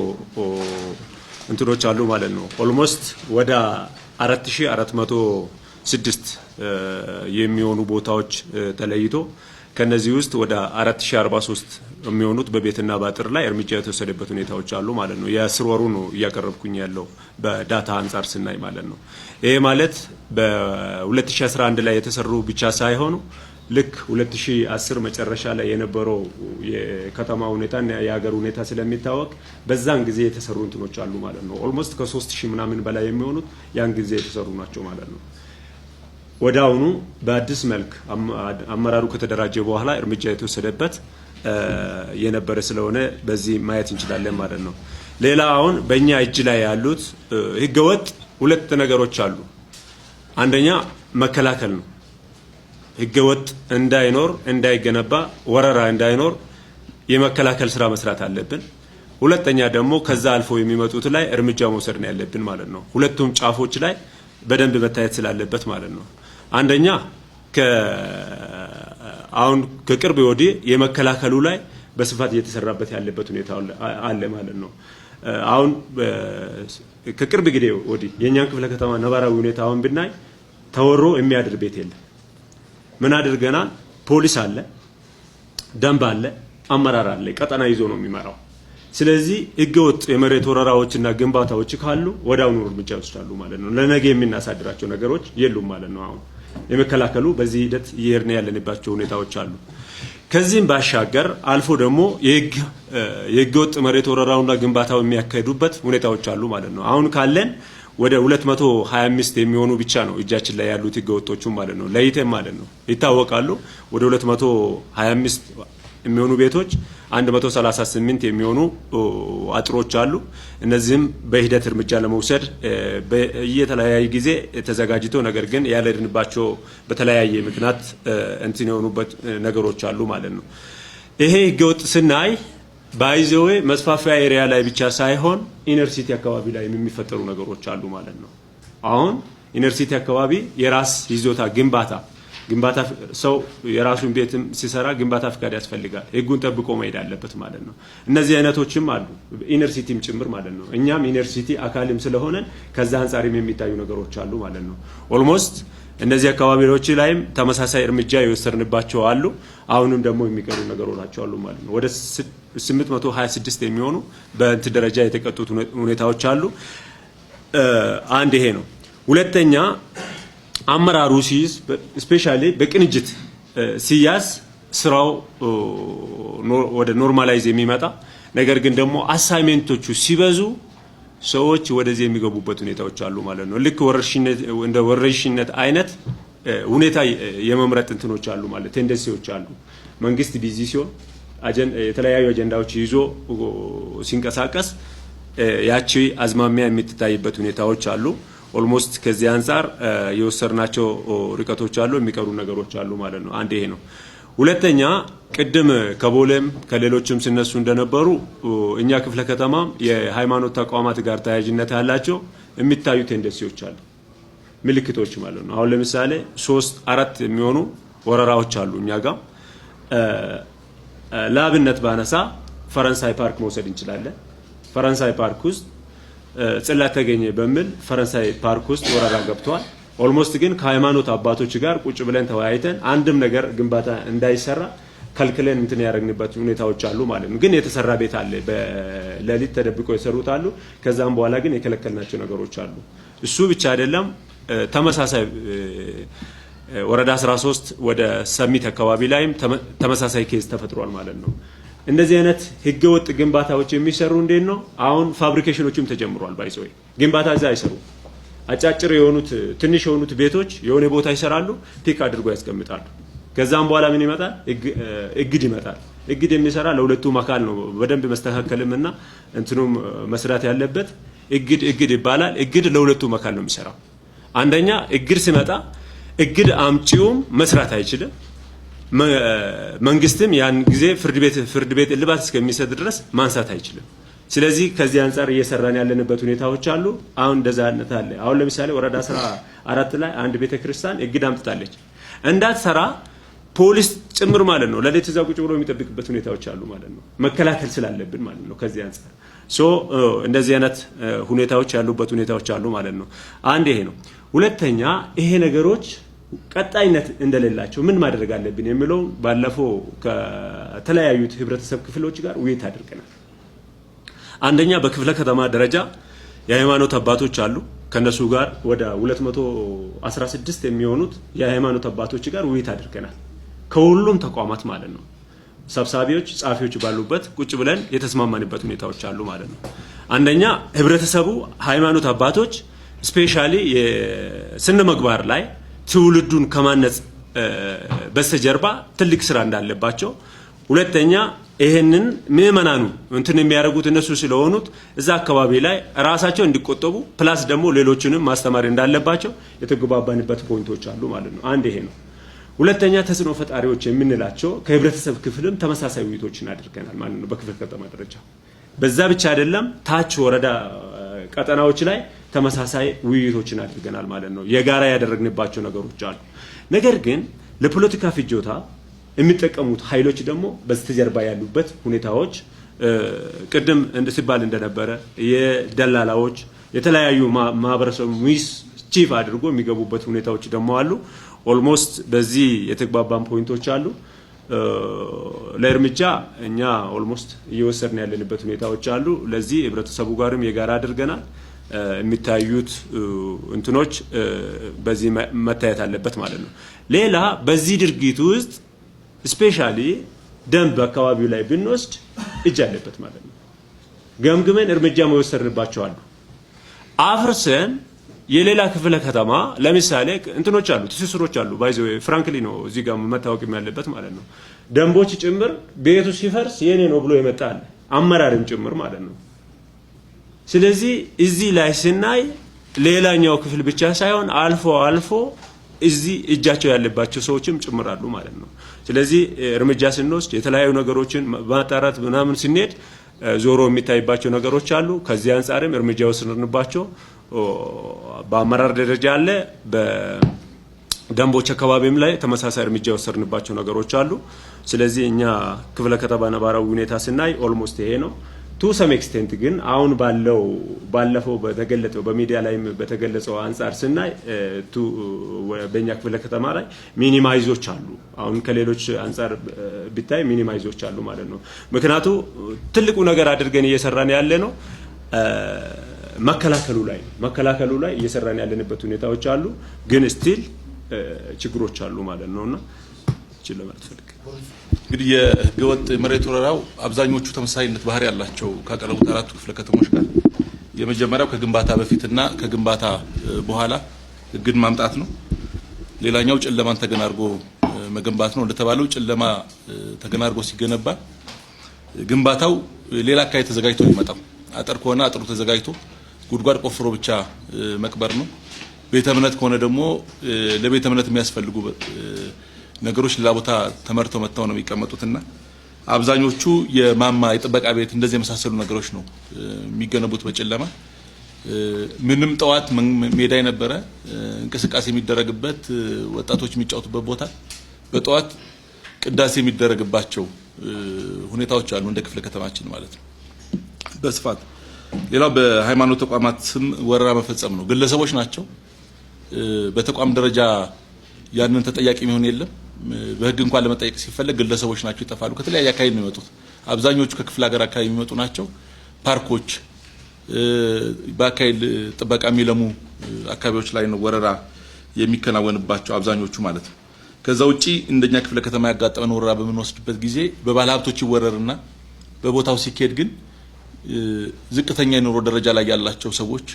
እንትኖች አሉ ማለት ነው። ኦልሞስት ወደ 4406 የሚሆኑ ቦታዎች ተለይቶ ከነዚህ ውስጥ ወደ 4043 የሚሆኑት በቤትና በአጥር ላይ እርምጃ የተወሰደበት ሁኔታዎች አሉ ማለት ነው። የአስር ወሩ ነው እያቀረብኩኝ ያለው በዳታ አንጻር ስናይ ማለት ነው። ይሄ ማለት በ2011 ላይ የተሰሩ ብቻ ሳይሆኑ ልክ 2010 መጨረሻ ላይ የነበረው የከተማ ሁኔታና የሀገር ሁኔታ ስለሚታወቅ በዛን ጊዜ የተሰሩ እንትኖች አሉ ማለት ነው። ኦልሞስት ከ3000 ምናምን በላይ የሚሆኑት ያን ጊዜ የተሰሩ ናቸው ማለት ነው። ወዳውኑ በአዲስ መልክ አመራሩ ከተደራጀ በኋላ እርምጃ የተወሰደበት የነበረ ስለሆነ በዚህ ማየት እንችላለን ማለት ነው። ሌላ አሁን በእኛ እጅ ላይ ያሉት ህገወጥ ሁለት ነገሮች አሉ። አንደኛ መከላከል ነው። ህገወጥ እንዳይኖር እንዳይገነባ ወረራ እንዳይኖር የመከላከል ስራ መስራት አለብን። ሁለተኛ ደግሞ ከዛ አልፎ የሚመጡት ላይ እርምጃ መውሰድ ነው ያለብን ማለት ነው። ሁለቱም ጫፎች ላይ በደንብ መታየት ስላለበት ማለት ነው። አንደኛ አሁን ከቅርብ ወዲህ የመከላከሉ ላይ በስፋት እየተሰራበት ያለበት ሁኔታ አለ ማለት ነው። አሁን ከቅርብ ጊዜ ወዲህ የኛን ክፍለ ከተማ ነባራዊ ሁኔታ አሁን ብናይ ተወሮ የሚያድር ቤት የለም። ምን አድርገናል? ፖሊስ አለ፣ ደንብ አለ፣ አመራር አለ፣ ቀጠና ይዞ ነው የሚመራው። ስለዚህ ህገወጥ የመሬት ወረራዎችና ግንባታዎች ካሉ ወዳውኑ እርምጃ ይወስዳሉ ማለት ነው። ለነገ የሚናሳድራቸው ነገሮች የሉም ማለት ነው። አሁን የመከላከሉ በዚህ ሂደት እየሄድን ያለንባቸው ሁኔታዎች አሉ። ከዚህም ባሻገር አልፎ ደግሞ የህገወጥ መሬት ወረራውና ግንባታው የሚያካሂዱበት ሁኔታዎች አሉ ማለት ነው። አሁን ካለን ወደ 225 የሚሆኑ ብቻ ነው እጃችን ላይ ያሉት ህገወጦቹ ማለት ነው። ለይተን ማለት ነው ይታወቃሉ። ወደ 225 የሚሆኑ ቤቶች 138 የሚሆኑ አጥሮች አሉ። እነዚህም በሂደት እርምጃ ለመውሰድ በየተለያየ ጊዜ ተዘጋጅቶ ነገር ግን ያለድንባቸው በተለያየ ምክንያት እንትን የሆኑበት ነገሮች አሉ ማለት ነው። ይሄ ህገወጥ ስናይ ባይዘዌ መስፋፊያ ኤሪያ ላይ ብቻ ሳይሆን ኢነር ሲቲ አካባቢ ላይ የሚፈጠሩ ነገሮች አሉ ማለት ነው። አሁን ኢነር ሲቲ አካባቢ የራስ ይዞታ ግንባታ ሰው የራሱን ቤትም ሲሰራ ግንባታ ፍቃድ ያስፈልጋል። ህጉን ጠብቆ መሄድ አለበት ማለት ነው። እነዚህ አይነቶችም አሉ ኢነር ሲቲም ጭምር ማለት ነው። እኛም ኢነር ሲቲ አካልም ስለሆነ ከዛ አንጻርም የሚታዩ ነገሮች አሉ ማለት ነው። ኦልሞስት እነዚህ አካባቢዎች ላይም ተመሳሳይ እርምጃ የወሰድንባቸው አሉ። አሁንም ደግሞ የሚቀሩ ነገሮች አሉ ማለት ነው። ወደ 826 የሚሆኑ በእንት ደረጃ የተቀጡት ሁኔታዎች አሉ። አንድ ይሄ ነው። ሁለተኛ አመራሩ ሲይዝ ስፔሻሊ በቅንጅት ሲያዝ ስራው ወደ ኖርማላይዝ የሚመጣ ነገር ግን ደግሞ አሳይመንቶቹ ሲበዙ ሰዎች ወደዚህ የሚገቡበት ሁኔታዎች አሉ ማለት ነው። ልክ እንደ ወረርሽኝነት አይነት ሁኔታ የመምረጥ እንትኖች አሉ ማለት ቴንደንሲዎች አሉ። መንግስት ቢዚ ሲሆን የተለያዩ አጀንዳዎች ይዞ ሲንቀሳቀስ ያቺ አዝማሚያ የምትታይበት ሁኔታዎች አሉ። ኦልሞስት ከዚህ አንፃር የወሰድናቸው ርቀቶች አሉ፣ የሚቀሩ ነገሮች አሉ ማለት ነው። አንድ ይሄ ነው። ሁለተኛ ቅድም ከቦሌም ከሌሎችም ሲነሱ እንደነበሩ እኛ ክፍለ ከተማ የሃይማኖት ተቋማት ጋር ተያያዥነት ያላቸው የሚታዩ ቴንደንሲዎች አሉ፣ ምልክቶች ማለት ነው። አሁን ለምሳሌ 3-4 የሚሆኑ ወረራዎች አሉ እኛ ጋር። ለአብነት ባነሳ ፈረንሳይ ፓርክ መውሰድ እንችላለን። ፈረንሳይ ፓርክ ውስጥ ጽላት ተገኘ በሚል ፈረንሳይ ፓርክ ውስጥ ወረራ ገብቷል። ኦልሞስት ግን ከሃይማኖት አባቶች ጋር ቁጭ ብለን ተወያይተን አንድም ነገር ግንባታ እንዳይሰራ ከልክለን እንትን ያደረግንበት ሁኔታዎች አሉ ማለት ነው። ግን የተሰራ ቤት አለ፣ በሌሊት ተደብቆ የሰሩት አሉ። ከዛም በኋላ ግን የከለከልናቸው ነገሮች አሉ። እሱ ብቻ አይደለም፣ ተመሳሳይ ወረዳ 13 ወደ ሰሚት አካባቢ ላይም ተመሳሳይ ኬዝ ተፈጥሯል ማለት ነው። እንደዚህ አይነት ህገወጥ ግንባታዎች የሚሰሩ እንዴት ነው? አሁን ፋብሪኬሽኖችም ተጀምሯል። ባይዘው ግንባታ እዛ አይሰሩ፣ አጫጭር የሆኑት ትንሽ የሆኑት ቤቶች የሆነ ቦታ ይሰራሉ፣ ፒክ አድርጎ ያስቀምጣሉ። ከዛም በኋላ ምን ይመጣል? እግድ ይመጣል። እግድ የሚሰራ ለሁለቱም አካል ነው በደንብ መስተካከልምና እንትኑም መስራት ያለበት። እግድ ይባላል። እግድ ለሁለቱም አካል ነው የሚሰራው። አንደኛ እግድ ሲመጣ እግድ አምጪውም መስራት አይችልም፣ መንግስትም ያን ጊዜ ፍርድ ቤት እልባት እስከሚሰጥ ድረስ ማንሳት አይችልም። ስለዚህ ከዚህ አንፃር እየሰራን ያለንበት ሁኔታዎች አሉ። አሁን እንደዛ አይነት አለ። አሁን ለምሳሌ ወረዳ 14 ላይ አንድ ቤተክርስቲያን እግድ አምጥታለች እንዳትሰራ ፖሊስ ጭምር ማለት ነው ለሌት እዛ ቁጭ ብሎ የሚጠብቅበት ሁኔታዎች አሉ ማለት ነው፣ መከላከል ስላለብን ማለት ነው። ከዚህ አንፃር እንደዚህ አይነት ሁኔታዎች ያሉበት ሁኔታዎች አሉ ማለት ነው። አንድ ይሄ ነው። ሁለተኛ ይሄ ነገሮች ቀጣይነት እንደሌላቸው ምን ማድረግ አለብን የሚለው ባለፈው ከተለያዩት ህብረተሰብ ክፍሎች ጋር ውይይት አድርገናል። አንደኛ በክፍለ ከተማ ደረጃ የሃይማኖት አባቶች አሉ። ከነሱ ጋር ወደ 216 የሚሆኑት የሃይማኖት አባቶች ጋር ውይይት አድርገናል። ከሁሉም ተቋማት ማለት ነው። ሰብሳቢዎች፣ ጻፊዎች ባሉበት ቁጭ ብለን የተስማማንበት ሁኔታዎች አሉ ማለት ነው። አንደኛ ህብረተሰቡ ሃይማኖት አባቶች ስፔሻሊ የስነ ምግባር ላይ ትውልዱን ከማነጽ በስተጀርባ ትልቅ ስራ እንዳለባቸው፣ ሁለተኛ ይሄንን ምእመናኑ እንትን የሚያደርጉት እነሱ ስለሆኑት እዛ አካባቢ ላይ ራሳቸው እንዲቆጠቡ ፕላስ ደግሞ ሌሎችንም ማስተማር እንዳለባቸው የተግባባንበት ፖይንቶች አሉ ማለት ነው። አንድ ይሄ ነው። ሁለተኛ ተጽዕኖ ፈጣሪዎች የምንላቸው ከህብረተሰብ ክፍልም ተመሳሳይ ውይይቶችን አድርገናል ማለት ነው በክፍለ ከተማ ደረጃ። በዛ ብቻ አይደለም፣ ታች ወረዳ ቀጠናዎች ላይ ተመሳሳይ ውይይቶችን አድርገናል ማለት ነው። የጋራ ያደረግንባቸው ነገሮች አሉ። ነገር ግን ለፖለቲካ ፍጆታ የሚጠቀሙት ኃይሎች ደግሞ በስተጀርባ ያሉበት ሁኔታዎች ቅድም ሲባል እንደነበረ የደላላዎች የተለያዩ ማህበረሰቡ ሚስ ቺፍ አድርጎ የሚገቡበት ሁኔታዎች ደግሞ አሉ። ኦልሞስት በዚህ የተግባባን ፖይንቶች አሉ። ለእርምጃ እኛ ኦልሞስት እየወሰድን ያለንበት ሁኔታዎች አሉ። ለዚህ ህብረተሰቡ ጋርም የጋራ አድርገናል። የሚታዩት እንትኖች በዚህ መታየት አለበት ማለት ነው። ሌላ በዚህ ድርጊት ውስጥ ስፔሻሊ ደንብ አካባቢው ላይ ብንወስድ እጅ አለበት ማለት ነው። ገምግመን እርምጃ መወሰድንባቸው አሉ። አፍርሰን የሌላ ክፍለ ከተማ ለምሳሌ እንትኖች አሉ፣ ትስስሮች አሉ። ባይዘው ፍራንክሊ ነው እዚህ ጋር መታወቅም ያለበት ማለት ነው። ደንቦች ጭምር ቤቱ ሲፈርስ የኔ ነው ብሎ ይመጣል፣ አመራርም ጭምር ማለት ነው። ስለዚህ እዚህ ላይ ስናይ ሌላኛው ክፍል ብቻ ሳይሆን አልፎ እዚህ እጃቸው ያለባቸው ሰዎችም ጭምር አሉ ማለት ነው። ስለዚህ እርምጃ ስንወስድ የተለያዩ ነገሮችን ማጣራት ምናምን ስንሄድ ዞሮ የሚታይባቸው ነገሮች አሉ። ከዚህ አንፃርም እርምጃ ወስደንባቸው በአመራር ደረጃ አለ፣ በደንቦች አካባቢም ላይ ተመሳሳይ እርምጃ ወሰድንባቸው ነገሮች አሉ። ስለዚህ እኛ ክፍለ ከተማ ነባራዊ ሁኔታ ስናይ ኦልሞስት ይሄ ነው። ቱ ሰም ኤክስቴንት ግን አሁን ባለፈው በተገለጸው በሚዲያ ላይ በተገለጸው አንፃር ስናይ በእኛ ክፍለ ከተማ ላይ ሚኒማይዞች አሉ። አሁን ከሌሎች አንፃር ቢታይ ሚኒማይዞች አሉ ማለት ነው። ምክንያቱ ትልቁ ነገር አድርገን እየሰራን ያለ ነው መከላከሉ ላይ እየሰራን ያለንበት ሁኔታዎች አሉ። ግን ስቲል ችግሮች አሉ ማለት ነውና እቺ ለማለት ፈልግ እንግዲህ የህገወጥ መሬት ወረራው አብዛኞቹ ተመሳሳይነት ባህሪ ያላቸው ካቀረቡት አራቱ ክፍለ ከተሞች ጋር የመጀመሪያው ከግንባታ በፊትና ከግንባታ በኋላ እግድ ማምጣት ነው። ሌላኛው ጨለማን ተገናርጎ መገንባት ነው። እንደተባለው ጨለማ ተገናርጎ ሲገነባ ግንባታው ሌላ አካባቢ ተዘጋጅቶ ይመጣው። አጥር ከሆነ አጥሩ ተዘጋጅቶ ጉድጓድ ቆፍሮ ብቻ መቅበር ነው። ቤተ እምነት ከሆነ ደግሞ ለቤተ እምነት የሚያስፈልጉ ነገሮች ሌላ ቦታ ተመርተው መጥተው ነው የሚቀመጡትና አብዛኞቹ የማማ የጥበቃ ቤት እንደዚህ የመሳሰሉ ነገሮች ነው የሚገነቡት በጨለማ። ምንም ጠዋት ሜዳ የነበረ እንቅስቃሴ የሚደረግበት ወጣቶች የሚጫወቱበት ቦታ በጠዋት ቅዳሴ የሚደረግባቸው ሁኔታዎች አሉ እንደ ክፍለ ከተማችን ማለት ነው በስፋት። ሌላው በሃይማኖት ተቋማት ስም ወረራ መፈጸም ነው። ግለሰቦች ናቸው። በተቋም ደረጃ ያንን ተጠያቂ የሚሆን የለም። በህግ እንኳን ለመጠየቅ ሲፈለግ ግለሰቦች ናቸው ይጠፋሉ። ከተለያየ አካባቢ ነው የሚመጡት። አብዛኞቹ ከክፍለ ሀገር አካባቢ የሚመጡ ናቸው። ፓርኮች፣ በአካባቢ ጥበቃ የሚለሙ አካባቢዎች ላይ ነው ወረራ የሚከናወንባቸው አብዛኞቹ ማለት ነው። ከዛ ውጪ እንደኛ ክፍለ ከተማ ያጋጠመን ወረራ በምንወስድበት ጊዜ በባለ ሀብቶች ይወረርና በቦታው ሲኬድ ግን ዝቅተኛ የኑሮ ደረጃ ላይ ያላቸው ሰዎች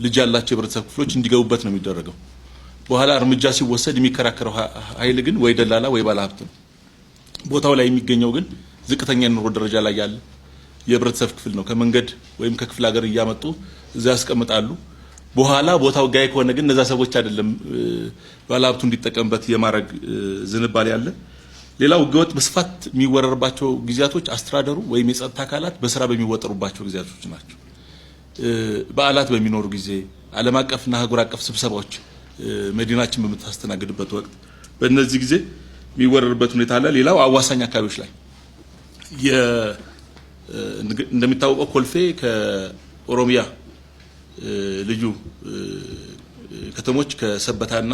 ልጅ ያላቸው የህብረተሰብ ክፍሎች እንዲገቡበት ነው የሚደረገው። በኋላ እርምጃ ሲወሰድ የሚከራከረው ኃይል ግን ወይ ደላላ ወይ ባለ ሀብት ነው። ቦታው ላይ የሚገኘው ግን ዝቅተኛ የኑሮ ደረጃ ላይ ያለ የህብረተሰብ ክፍል ነው። ከመንገድ ወይም ከክፍለ ሀገር እያመጡ እዛ ያስቀምጣሉ። በኋላ ቦታው ጋይ ከሆነ ግን እነዛ ሰዎች አይደለም ባለ ሀብቱ እንዲጠቀምበት የማረግ ዝንባሌ ያለ። ሌላው ህገወጥ በስፋት የሚወረርባቸው ጊዜያቶች አስተዳደሩ ወይም የጸጥታ አካላት በስራ በሚወጠሩባቸው ጊዜያቶች ናቸው። በዓላት በሚኖሩ ጊዜ፣ ዓለም አቀፍና አህጉር አቀፍ ስብሰባዎች መዲናችን በምታስተናግድበት ወቅት በእነዚህ ጊዜ የሚወረርበት ሁኔታ አለ። ሌላው አዋሳኝ አካባቢዎች ላይ እንደሚታወቀው ኮልፌ ከኦሮሚያ ልዩ ከተሞች ከሰበታና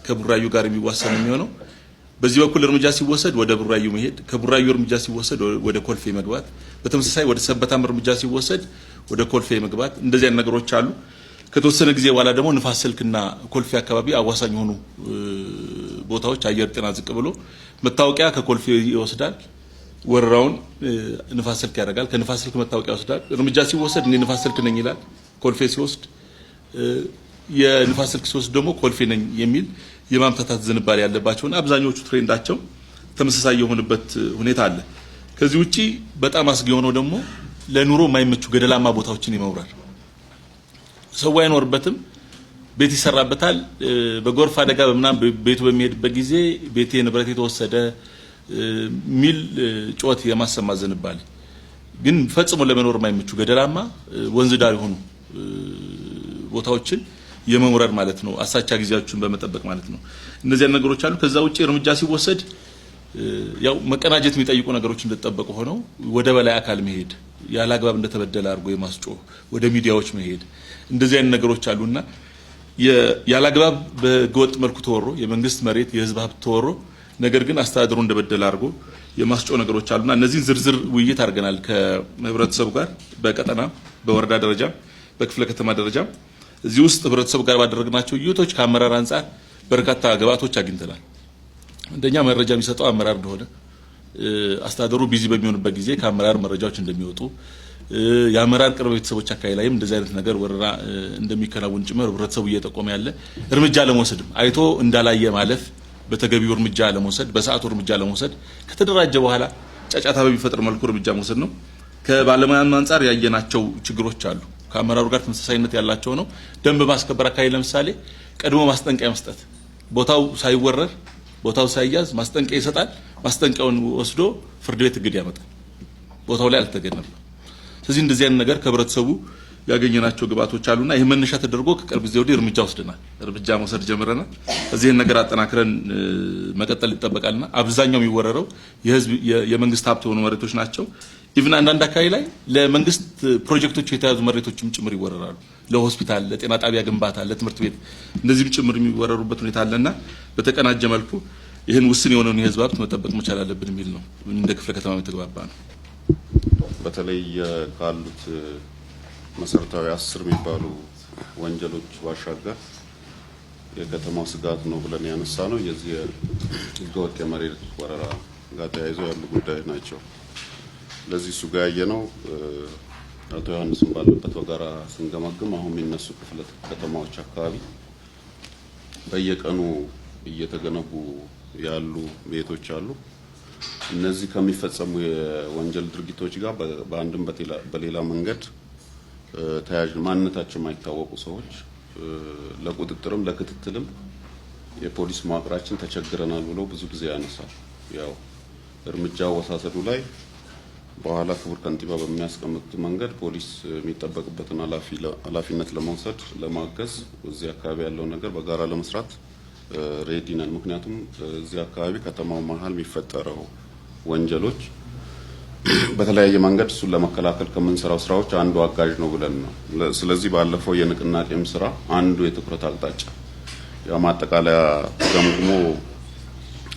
ከቡራዩ ጋር የሚዋሰን የሚሆነው በዚህ በኩል እርምጃ ሲወሰድ ወደ ቡራዩ መሄድ፣ ከቡራዩ እርምጃ ሲወሰድ ወደ ኮልፌ መግባት፣ በተመሳሳይ ወደ ሰበታም እርምጃ ሲወሰድ ወደ ኮልፌ መግባት፣ እንደዚህ አይነት ነገሮች አሉ። ከተወሰነ ጊዜ በኋላ ደግሞ ንፋስ ስልክና ኮልፌ አካባቢ አዋሳኝ የሆኑ ቦታዎች አየር ጤና ዝቅ ብሎ መታወቂያ ከኮልፌ ይወስዳል፣ ወረራውን ንፋስ ስልክ ያደርጋል። ከንፋስ ስልክ መታወቂያ ይወስዳል። እርምጃ ሲወሰድ እኔ ንፋስ ስልክ ነኝ ይላል። ኮልፌ ሲወስድ የንፋስ ስልክ ሲወስድ ደግሞ ኮልፌ ነኝ የሚል የማምታታት ዝንባሌ ያለባቸውና አብዛኞቹ ትሬንዳቸው ተመሳሳይ የሆነበት ሁኔታ አለ። ከዚህ ውጪ በጣም አስጊ የሆነው ደግሞ ለኑሮ የማይመቹ ገደላማ ቦታዎችን ይመውራል። ሰው አይኖርበትም፣ ቤት ይሰራበታል። በጎርፍ አደጋ በመናም ቤቱ በሚሄድበት ጊዜ ቤቴ ንብረት የተወሰደ ሚል ጮት የማሰማት ዝንባሌ ግን ፈጽሞ ለመኖር የማይመቹ ገደላማ ወንዝ ዳር የሆኑ ቦታዎችን የመውረር ማለት ነው። አሳቻ ጊዜያችሁን በመጠበቅ ማለት ነው። እነዚህ ነገሮች አሉ። ከዛ ውጪ እርምጃ ሲወሰድ ያው መቀናጀት የሚጠይቁ ነገሮች እንደተጠበቁ ሆነው ወደ በላይ አካል መሄድ፣ ያለ አግባብ እንደተበደለ አድርጎ የማስጮህ፣ ወደ ሚዲያዎች መሄድ፣ እንደዚህ አይነት ነገሮች አሉና ያለ አግባብ በህገወጥ መልኩ ተወሮ የመንግስት መሬት የህዝብ ሀብት ተወሮ ነገር ግን አስተዳደሩ እንደበደለ አድርጎ የማስጮህ ነገሮች አሉና እነዚህን ዝርዝር ውይይት አድርገናል ከህብረተሰቡ ጋር በቀጠና በወረዳ ደረጃ በክፍለ ከተማ ደረጃ። እዚህ ውስጥ ህብረተሰቡ ጋር ባደረግናቸው ውይይቶች ከአመራር አንፃር በርካታ ግብዓቶች አግኝተናል። አንደኛ መረጃ የሚሰጠው አመራር እንደሆነ አስተዳደሩ ቢዚ በሚሆንበት ጊዜ ከአመራር መረጃዎች እንደሚወጡ የአመራር ቅርብ ቤተሰቦች አካባቢ ላይም እንደዚህ አይነት ነገር ወረራ እንደሚከናወን ጭምር ህብረተሰቡ እየጠቆመ ያለ እርምጃ ለመውሰድም አይቶ እንዳላየ ማለፍ በተገቢው እርምጃ ለመውሰድ በሰዓቱ እርምጃ ለመውሰድ ከተደራጀ በኋላ ጫጫታ በሚፈጥር መልኩ እርምጃ መውሰድ ነው። ከባለሙያም አንፃር ያየናቸው ችግሮች አሉ። ከአመራሩ ጋር ተመሳሳይነት ያላቸው ነው። ደንብ ማስከበር አካባቢ ለምሳሌ ቀድሞ ማስጠንቀቂያ መስጠት፣ ቦታው ሳይወረር ቦታው ሳይያዝ ማስጠንቀቂያ ይሰጣል። ማስጠንቀቂያውን ወስዶ ፍርድ ቤት እግድ ያመጣል። ቦታው ላይ አልተገኘም። ስለዚህ እንደዚህ አይነት ነገር ከህብረተሰቡ ያገኘናቸው ግብዓቶች አሉና ይሄ መነሻ ተደርጎ ከቅርብ ጊዜ ወዲህ እርምጃ ወስደናል። እርምጃ መውሰድ ጀምረናል። እዚህን ነገር አጠናክረን መቀጠል ይጠበቃልና አብዛኛው የሚወረረው የህዝብ የመንግስት ሀብት የሆኑ መሬቶች ናቸው። ኢቭን አንዳንድ አካባቢ ላይ ለመንግስት ፕሮጀክቶች የተያዙ መሬቶችም ጭምር ይወረራሉ። ለሆስፒታል፣ ለጤና ጣቢያ ግንባታ፣ ለትምህርት ቤት እንደዚህም ጭምር የሚወረሩበት ሁኔታ አለና በተቀናጀ መልኩ ይህን ውስን የሆነውን የህዝብ ሀብት መጠበቅ መቻል አለብን የሚል ነው እንደ ክፍለ ከተማ የተግባባ ነው። በተለይ ካሉት መሰረታዊ 10 የሚባሉ ወንጀሎች ባሻገር የከተማው ስጋት ነው ብለን ያነሳ ነው የዚህ ህገወጥ የመሬት ወረራ ጋር ተያይዘው ያሉ ጉዳዮች ናቸው። ለዚህ እሱ ጋር ያየነው አቶ ዮሐንስን ባለበት በጋራ ስንገመግም አሁን የሚነሱ ክፍለ ከተማዎች አካባቢ በየቀኑ እየተገነቡ ያሉ ቤቶች አሉ። እነዚህ ከሚፈጸሙ የወንጀል ድርጊቶች ጋር በአንድም በሌላ መንገድ ተያያዥ ማንነታቸው የማይታወቁ ሰዎች ለቁጥጥርም ለክትትልም የፖሊስ መዋቅራችን ተቸግረናል ብሎ ብዙ ጊዜ ያነሳል። ያው እርምጃ ወሳሰዱ ላይ በኋላ ክቡር ከንቲባ በሚያስቀምጡት መንገድ ፖሊስ የሚጠበቅበትን ኃላፊነት ለመውሰድ ለማገዝ እዚህ አካባቢ ያለው ነገር በጋራ ለመስራት ሬዲ ነን። ምክንያቱም እዚህ አካባቢ ከተማው መሀል የሚፈጠረው ወንጀሎች በተለያየ መንገድ እሱን ለመከላከል ከምንሰራው ስራዎች አንዱ አጋዥ ነው ብለን ነው። ስለዚህ ባለፈው የንቅናቄም ስራ አንዱ የትኩረት አቅጣጫ ያው ማጠቃለያ ገምግሞ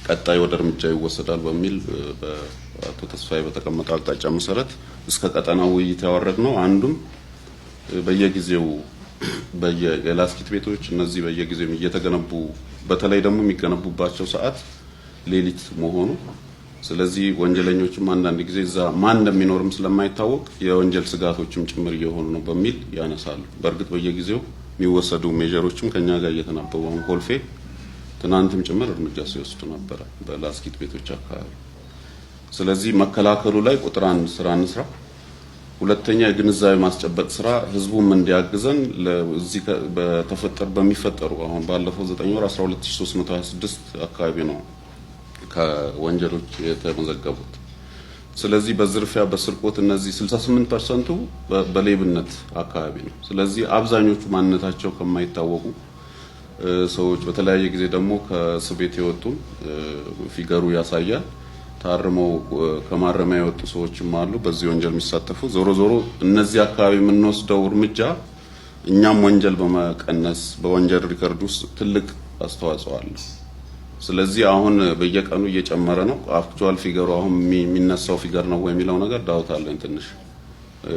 ቀጣይ ወደ እርምጃ ይወሰዳል በሚል በአቶ ተስፋዬ በተቀመጠው አቅጣጫ መሰረት እስከ ቀጠናው ውይይት ያወረድነው አንዱም በየጊዜው የላስኪት ቤቶች እነዚህ በየጊዜው እየተገነቡ በተለይ ደግሞ የሚገነቡባቸው ሰዓት ሌሊት መሆኑ ስለዚህ ወንጀለኞችም አንዳንድ ጊዜ እዛ ማን እንደሚኖርም ስለማይታወቅ የወንጀል ስጋቶችም ጭምር እየሆኑ ነው በሚል ያነሳሉ። በእርግጥ በየጊዜው የሚወሰዱ ሜጀሮችም ከኛ ጋር እየተናበቡ አሁን ኮልፌ ትናንትም ጭምር እርምጃ ሲወስዱ ነበር በላስኪት ቤቶች አካባቢ። ስለዚህ መከላከሉ ላይ ቁጥር 1 ስራ እንስራ። ሁለተኛ የግንዛቤ ማስጨበጥ ስራ ህዝቡም እንዲያግዘን ለዚህ በሚፈጠሩ አሁን ባለፈው 9 ወር 12326 አካባቢ ነው ከወንጀሎች የተመዘገቡት። ስለዚህ በዝርፊያ በስርቆት እነዚህ 68% በሌብነት አካባቢ ነው። ስለዚህ አብዛኞቹ ማንነታቸው ከማይታወቁ ሰዎች በተለያየ ጊዜ ደግሞ ከስቤት የወጡ ፊገሩ ያሳያል ታርመው ከማረሚያ የወጡ ሰዎችም አሉ በዚህ ወንጀል የሚሳተፉ። ዞሮ ዞሮ እነዚህ አካባቢ የምንወስደው እርምጃ እኛም ወንጀል በመቀነስ በወንጀል ሪከርድ ውስጥ ትልቅ አስተዋጽኦ አለው። ስለዚህ አሁን በየቀኑ እየጨመረ ነው። አክቹዋል ፊገሩ አሁን የሚነሳው ፊገር ነው ወይ የሚለው ነገር ዳውት አለኝ። ትንሽ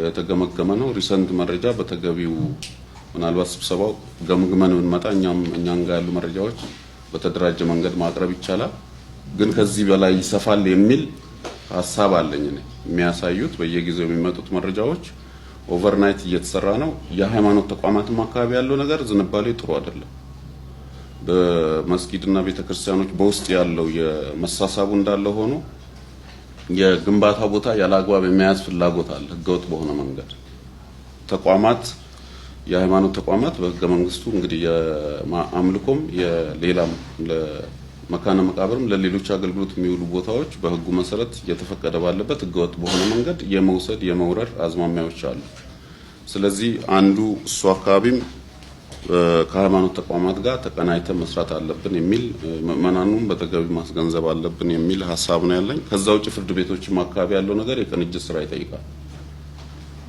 የተገመገመ ነው። ሪሰንት መረጃ በተገቢው ምናልባት ስብሰባው ገምግመን ብንመጣ እኛም ጋር ያሉ መረጃዎች በተደራጀ መንገድ ማቅረብ ይቻላል። ግን ከዚህ በላይ ይሰፋል የሚል ሐሳብ አለኝ። የሚያሳዩት በየጊዜው የሚመጡት መረጃዎች ኦቨርናይት እየተሰራ ነው። የሃይማኖት ተቋማትም አካባቢ ያለው ነገር ዝንባሌ ጥሩ አይደለም። በመስጊድና ቤተክርስቲያኖች በውስጥ ያለው የመሳሳቡ እንዳለ ሆኖ የግንባታ ቦታ ያላግባብ የሚያዝ ፍላጎት አለ። ህገወጥ በሆነ መንገድ ተቋማት የሃይማኖት ተቋማት በህገ መንግስቱ እንግዲህ የአምልኮም የሌላም ለመካነ መቃብርም ለሌሎች አገልግሎት የሚውሉ ቦታዎች በህጉ መሰረት እየተፈቀደ ባለበት ህገወጥ በሆነ መንገድ የመውሰድ የመውረር አዝማሚያዎች አሉ። ስለዚህ አንዱ እሱ አካባቢም ከሃይማኖት ተቋማት ጋር ተቀናይተን መስራት አለብን የሚል ምዕመናኑን በተገቢ ማስገንዘብ አለብን የሚል ሐሳብ ነው ያለኝ። ከዛ ውጭ ፍርድ ቤቶችም አካባቢ ያለው ነገር የቅንጅት ስራ ይጠይቃል።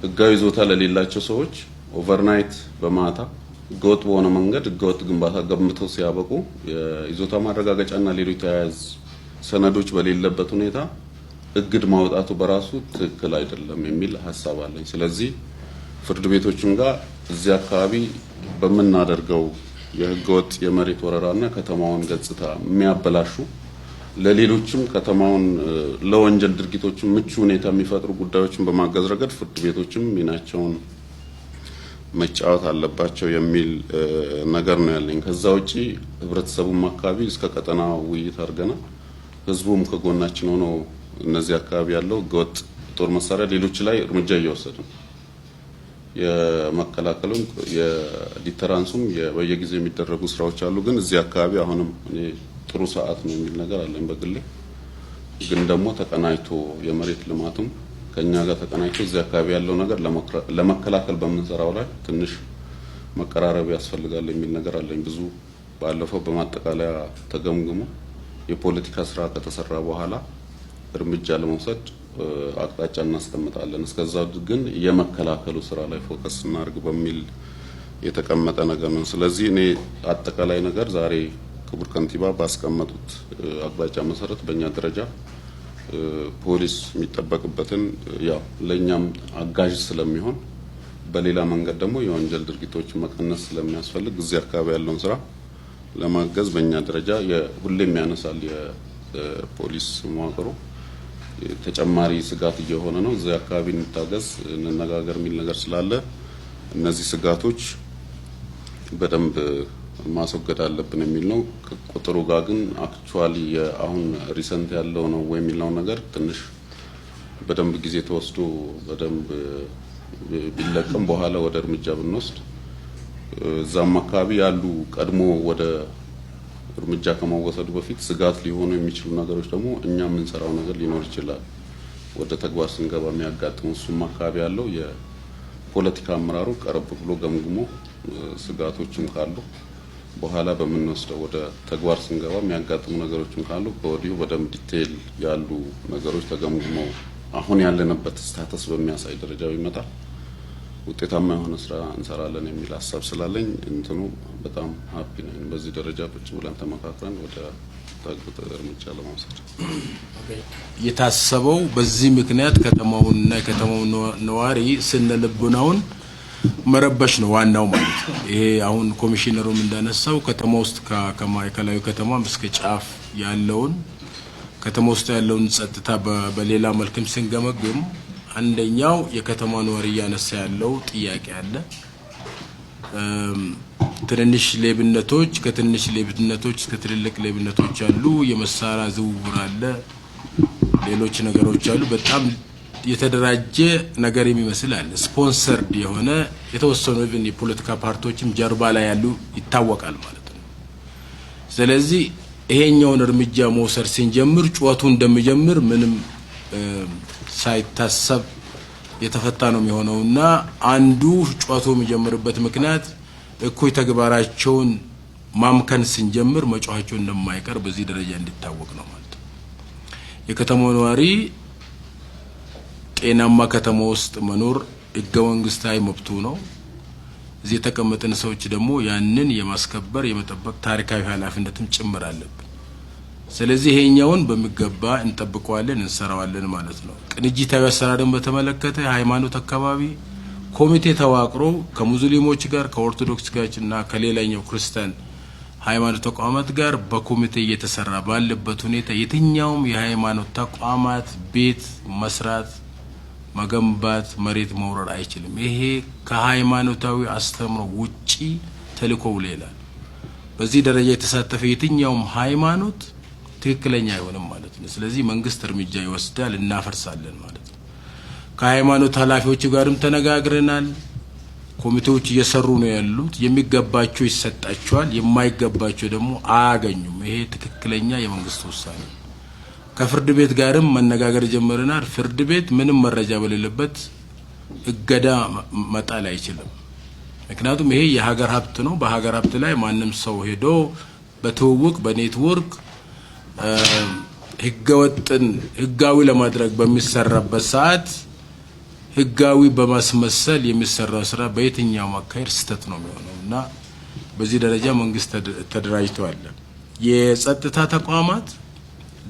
ህጋዊ ይዞታ ለሌላቸው ሰዎች ኦቨርናይት በማታ ህገወጥ በሆነ መንገድ ህገወጥ ግንባታ ገንብተው ሲያበቁ የይዞታ ማረጋገጫና ሌሎች ተያያዥ ሰነዶች በሌለበት ሁኔታ እግድ ማውጣቱ በራሱ ትክክል አይደለም የሚል ሐሳብ አለኝ። ስለዚህ ፍርድ ቤቶችም ጋር እዚህ አካባቢ በመናደርገው የህገወጥ የመሬት ወረራና ከተማውን ገጽታ የሚያበላሹ ለሌሎችም ከተማውን ለወንጀል ድርጊቶችም ምቹ ሁኔታ የሚፈጥሩ ጉዳዮችን በማገዝ ረገድ ፍርድ ቤቶችም ሚናቸውን መጫወት አለባቸው የሚል ነገር ነው ያለኝ። ከዛ ውጪ ህብረተሰቡም አካባቢ እስከ ቀጠና ውይይት አድርገናል። ህዝቡም ከጎናችን ሆኖ እነዚህ አካባቢ ያለው ህገወጥ ጦር መሳሪያ ሌሎች ላይ እርምጃ እየወሰደ ነው። የመከላከሉም የዲተራንሱም በየጊዜው የሚደረጉ ስራዎች አሉ። ግን እዚህ አካባቢ አሁንም እኔ ጥሩ ሰዓት ነው የሚል ነገር አለኝ በግሌ። ግን ደግሞ ተቀናይቶ የመሬት ልማቱም ከኛ ጋር ተቀናይቶ እዚህ አካባቢ ያለው ነገር ለመከላከል በመንሰራው ላይ ትንሽ መቀራረብ ያስፈልጋል የሚል ነገር አለኝ። ብዙ ባለፈው በማጠቃለያ ተገምግሞ የፖለቲካ ስራ ከተሰራ በኋላ እርምጃ ለመውሰድ አቅጣጫ እናስቀምጣለን። እስከዛው ግን የመከላከሉ ስራ ላይ ፎከስ እናድርግ በሚል የተቀመጠ ነገር ነው። ስለዚህ እኔ አጠቃላይ ነገር ዛሬ ክቡር ከንቲባ ባስቀመጡት አቅጣጫ መሰረት በእኛ ደረጃ ፖሊስ የሚጠበቅበትን ያው ለኛም አጋዥ ስለሚሆን በሌላ መንገድ ደግሞ የወንጀል ድርጊቶችን መቀነስ ስለሚያስፈልግ እዚህ አካባቢ ያለውን ስራ ለማገዝ በእኛ ደረጃ ሁሌም ያነሳል የፖሊስ መዋቅሩ ተጨማሪ ስጋት እየሆነ ነው። እዚህ አካባቢ እንታገዝ እንነጋገር የሚል ነገር ስላለ እነዚህ ስጋቶች በደንብ ማስወገድ አለብን የሚል ነው። ቁጥሩ ጋር ግን አክቹአሊ አሁን ሪሰንት ያለው ነው ወይ የሚለው ነገር ትንሽ በደንብ ጊዜ ተወስዶ በደንብ ቢለቀም በኋላ ወደ እርምጃ ብንወስድ እዛም አካባቢ ያሉ ቀድሞ ወደ እርምጃ ከመወሰዱ በፊት ስጋት ሊሆኑ የሚችሉ ነገሮች ደግሞ እኛ የምንሰራው ነገር ሊኖር ይችላል። ወደ ተግባር ስንገባ የሚያጋጥሙ እሱም አካባቢ ያለው የፖለቲካ አመራሩ ቀረብ ብሎ ገምግሞ ስጋቶችም ካሉ በኋላ በምንወስደው ወደ ተግባር ስንገባ የሚያጋጥሙ ነገሮችም ካሉ በወዲሁ በደንብ ዲቴል ያሉ ነገሮች ተገምግመው አሁን ያለንበት ስታተስ በሚያሳይ ደረጃ ይመጣል ውጤታማ የሆነ ስራ እንሰራለን የሚል ሐሳብ ስላለኝ እንትኑ በጣም ሃፒ ነኝ። በዚህ ደረጃ ቁጭ ብለን ተመካክረን ወደ ተግባር እርምጃ ለመውሰድ የታሰበው በዚህ ምክንያት ከተማውንና የከተማው ነዋሪ ስነልቦናውን መረበሽ ነው ዋናው ማለት ነው። ይሄ አሁን ኮሚሽነሩም እንዳነሳው ከተማ ውስጥ ከማዕከላዊ ከተማ እስከ ጫፍ ያለውን ከተማ ውስጥ ያለውን ጸጥታ በሌላ መልክም ስንገመግም አንደኛው የከተማ ነዋሪ ያነሳ ያለው ጥያቄ አለ። ትንንሽ ሌብነቶች ከትንንሽ ሌብነቶች እስከ ትልልቅ ሌብነቶች አሉ። የመሳሪያ ዝውውር አለ። ሌሎች ነገሮች አሉ። በጣም የተደራጀ ነገር የሚመስል አለ። ስፖንሰርድ የሆነ የተወሰኑ ኢቭን የፖለቲካ ፓርቲዎችም ጀርባ ላይ ያሉ ይታወቃል ማለት ነው። ስለዚህ ይሄኛውን እርምጃ መውሰድ ሲንጀምር ጩኸቱ እንደሚጀምር ምንም ሳይታሰብ የተፈታ ነው የሚሆነውና አንዱ ጩኸቱ የሚጀምርበት ምክንያት እኩይ ተግባራቸውን ማምከን ሲንጀምር መጮሃቸው እንደማይቀር በዚህ ደረጃ እንዲታወቅ ነው ማለት ነው። የከተማው ነዋሪ ጤናማ ከተማ ውስጥ መኖር ህገ መንግስታዊ መብቱ ነው። እዚህ የተቀመጠን ሰዎች ደግሞ ያንን የማስከበር የመጠበቅ ታሪካዊ ኃላፊነትም ጭምር አለብን። ስለዚህ ይሄኛውን በሚገባ እንጠብቀዋለን እንሰራዋለን ማለት ነው። ቅንጅታዊ አሰራርን በተመለከተ ሃይማኖት አካባቢ ኮሚቴ ተዋቅሮ ከሙስሊሞች ጋር ከኦርቶዶክስ ጋርና ከሌላኛው ክርስቲያን ሃይማኖት ተቋማት ጋር በኮሚቴ እየተሰራ ባለበት ሁኔታ የትኛውም የሃይማኖት ተቋማት ቤት መስራት መገንባት መሬት መውረር አይችልም። ይሄ ከሃይማኖታዊ አስተምሮ ውጪ ተልእኮው ሌላ። በዚህ ደረጃ የተሳተፈ የትኛውም ሃይማኖት ትክክለኛ አይሆንም ማለት ነው። ስለዚህ መንግስት እርምጃ ይወስዳል፣ እናፈርሳለን ማለት ነው። ከሃይማኖት ኃላፊዎች ጋርም ተነጋግረናል። ኮሚቴዎች እየሰሩ ነው ያሉት። የሚገባቸው ይሰጣቸዋል፣ የማይገባቸው ደግሞ አያገኙም። ይሄ ትክክለኛ የመንግስት ውሳኔ። ከፍርድ ቤት ጋርም መነጋገር ጀመረናል። ፍርድ ቤት ምንም መረጃ በሌለበት እገዳ መጣል አይችልም። ምክንያቱም ይሄ የሀገር ሀብት ነው። በሀገር ሀብት ላይ ማንም ሰው ሄዶ በትውውቅ በኔትወርክ ህገወጥን ህጋዊ ለማድረግ በሚሰራበት ሰዓት ህጋዊ በማስመሰል የሚሰራው ስራ በየትኛው አካሄድ ስህተት ነው የሚሆነውና በዚህ ደረጃ መንግስት ተደራጅቷል። የጸጥታ ተቋማት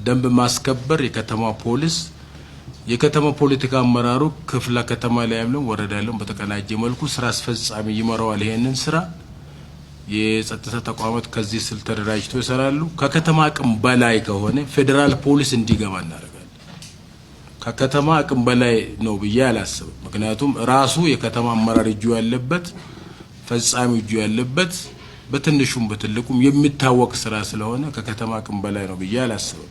ደንብ ማስከበር የከተማ ፖሊስ የከተማ ፖለቲካ አመራሩ ክፍለ ከተማ ላይ ያለው ወረዳ ያለው በተቀናጀ መልኩ ስራ አስፈጻሚ ይመራዋል። ይሄንን ስራ የጸጥታ ተቋማት ከዚህ ስል ተደራጅተው ይሰራሉ። ከከተማ አቅም በላይ ከሆነ ፌደራል ፖሊስ እንዲገባ እናደርጋለን። ከከተማ አቅም በላይ ነው ብዬ አላስብም። ምክንያቱም ራሱ የከተማ አመራር እጁ ያለበት ፈጻሚ እጁ ያለበት በትንሹም በትልቁም የሚታወቅ ስራ ስለሆነ ከከተማ አቅም በላይ ነው ብዬ አላስብም።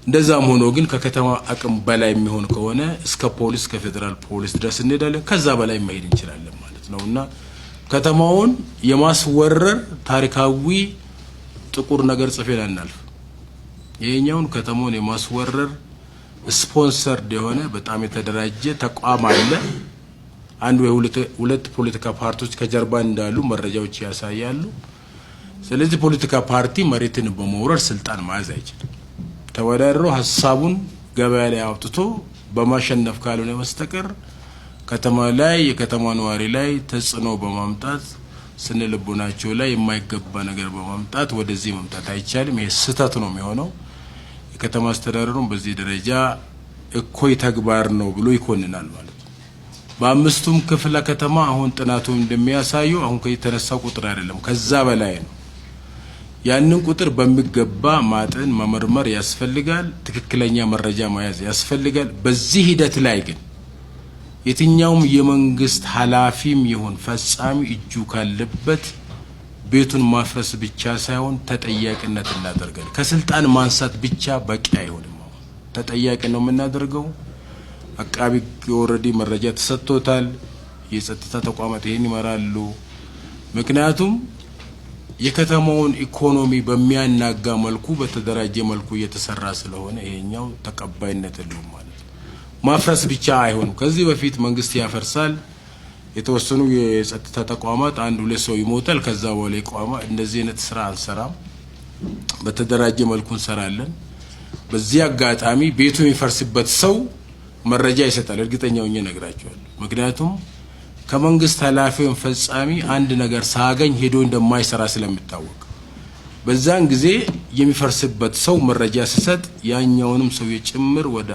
እንደዛም ሆኖ ግን ከከተማ አቅም በላይ የሚሆን ከሆነ እስከ ፖሊስ ከፌደራል ፖሊስ ድረስ እንሄዳለን። ከዛ በላይ መሄድ እንችላለን ማለት ነውና ከተማውን የማስወረር ታሪካዊ ጥቁር ነገር ጽፈን አናልፍ። ይሄኛውን ከተማውን የማስወረር ስፖንሰርድ የሆነ በጣም የተደራጀ ተቋም አለ። አንድ ወይ ሁለት ፖለቲካ ፓርቲዎች ከጀርባ እንዳሉ መረጃዎች ያሳያሉ። ስለዚህ ፖለቲካ ፓርቲ መሬትን በመውረር ስልጣን መያዝ አይችልም። ተወዳድሮ ሐሳቡን ገበያ ላይ አውጥቶ በማሸነፍ ካልሆነ በስተቀር ከተማ ላይ የከተማ ነዋሪ ላይ ተጽዕኖ በማምጣት ስነልቦናቸው ላይ የማይገባ ነገር በማምጣት ወደዚህ መምጣት አይቻልም። ይሄ ስህተት ነው የሚሆነው። የከተማ አስተዳደሩን በዚህ ደረጃ እኩይ ተግባር ነው ብሎ ይኮንናል ማለት ነው። በአምስቱም ክፍለ ከተማ አሁን ጥናቱ እንደሚያሳየው አሁን ከተነሳው ቁጥር አይደለም ከዛ በላይ ነው። ያንን ቁጥር በሚገባ ማጠን መመርመር ያስፈልጋል። ትክክለኛ መረጃ መያዝ ያስፈልጋል። በዚህ ሂደት ላይ ግን የትኛውም የመንግስት ኃላፊም ይሁን ፈጻሚ እጁ ካለበት ቤቱን ማፍረስ ብቻ ሳይሆን ተጠያቂነት እናደርጋለን። ከስልጣን ማንሳት ብቻ በቂ አይሆንም። ተጠያቂ ነው የምናደርገው። አቃቢ ኦልሬዲ መረጃ ተሰጥቶታል። የጸጥታ ተቋማት ይሄን ይመራሉ። ምክንያቱም የከተማውን ኢኮኖሚ በሚያናጋ መልኩ በተደራጀ መልኩ እየተሰራ ስለሆነ ይሄኛው ተቀባይነት የለውም ማለት ነው። ማፍረስ ብቻ አይሆንም። ከዚህ በፊት መንግስት ያፈርሳል፣ የተወሰኑ የጸጥታ ተቋማት አንድ ሁለት ሰው ይሞታል፣ ከዛ በኋላ ይቋማል። እንደዚህ አይነት ስራ አንሰራም። በተደራጀ መልኩ እንሰራለን። በዚህ አጋጣሚ ቤቱ የሚፈርስበት ሰው መረጃ ይሰጣል፣ እርግጠኛ ሆኜ እነግራቸዋለሁ። ምክንያቱም ከመንግስት ኃላፊውን ፈጻሚ አንድ ነገር ሳገኝ ሄዶ እንደማይሰራ ስለሚታወቅ በዛን ጊዜ የሚፈርስበት ሰው መረጃ ሲሰጥ ያኛውንም ሰው የጭምር ወደ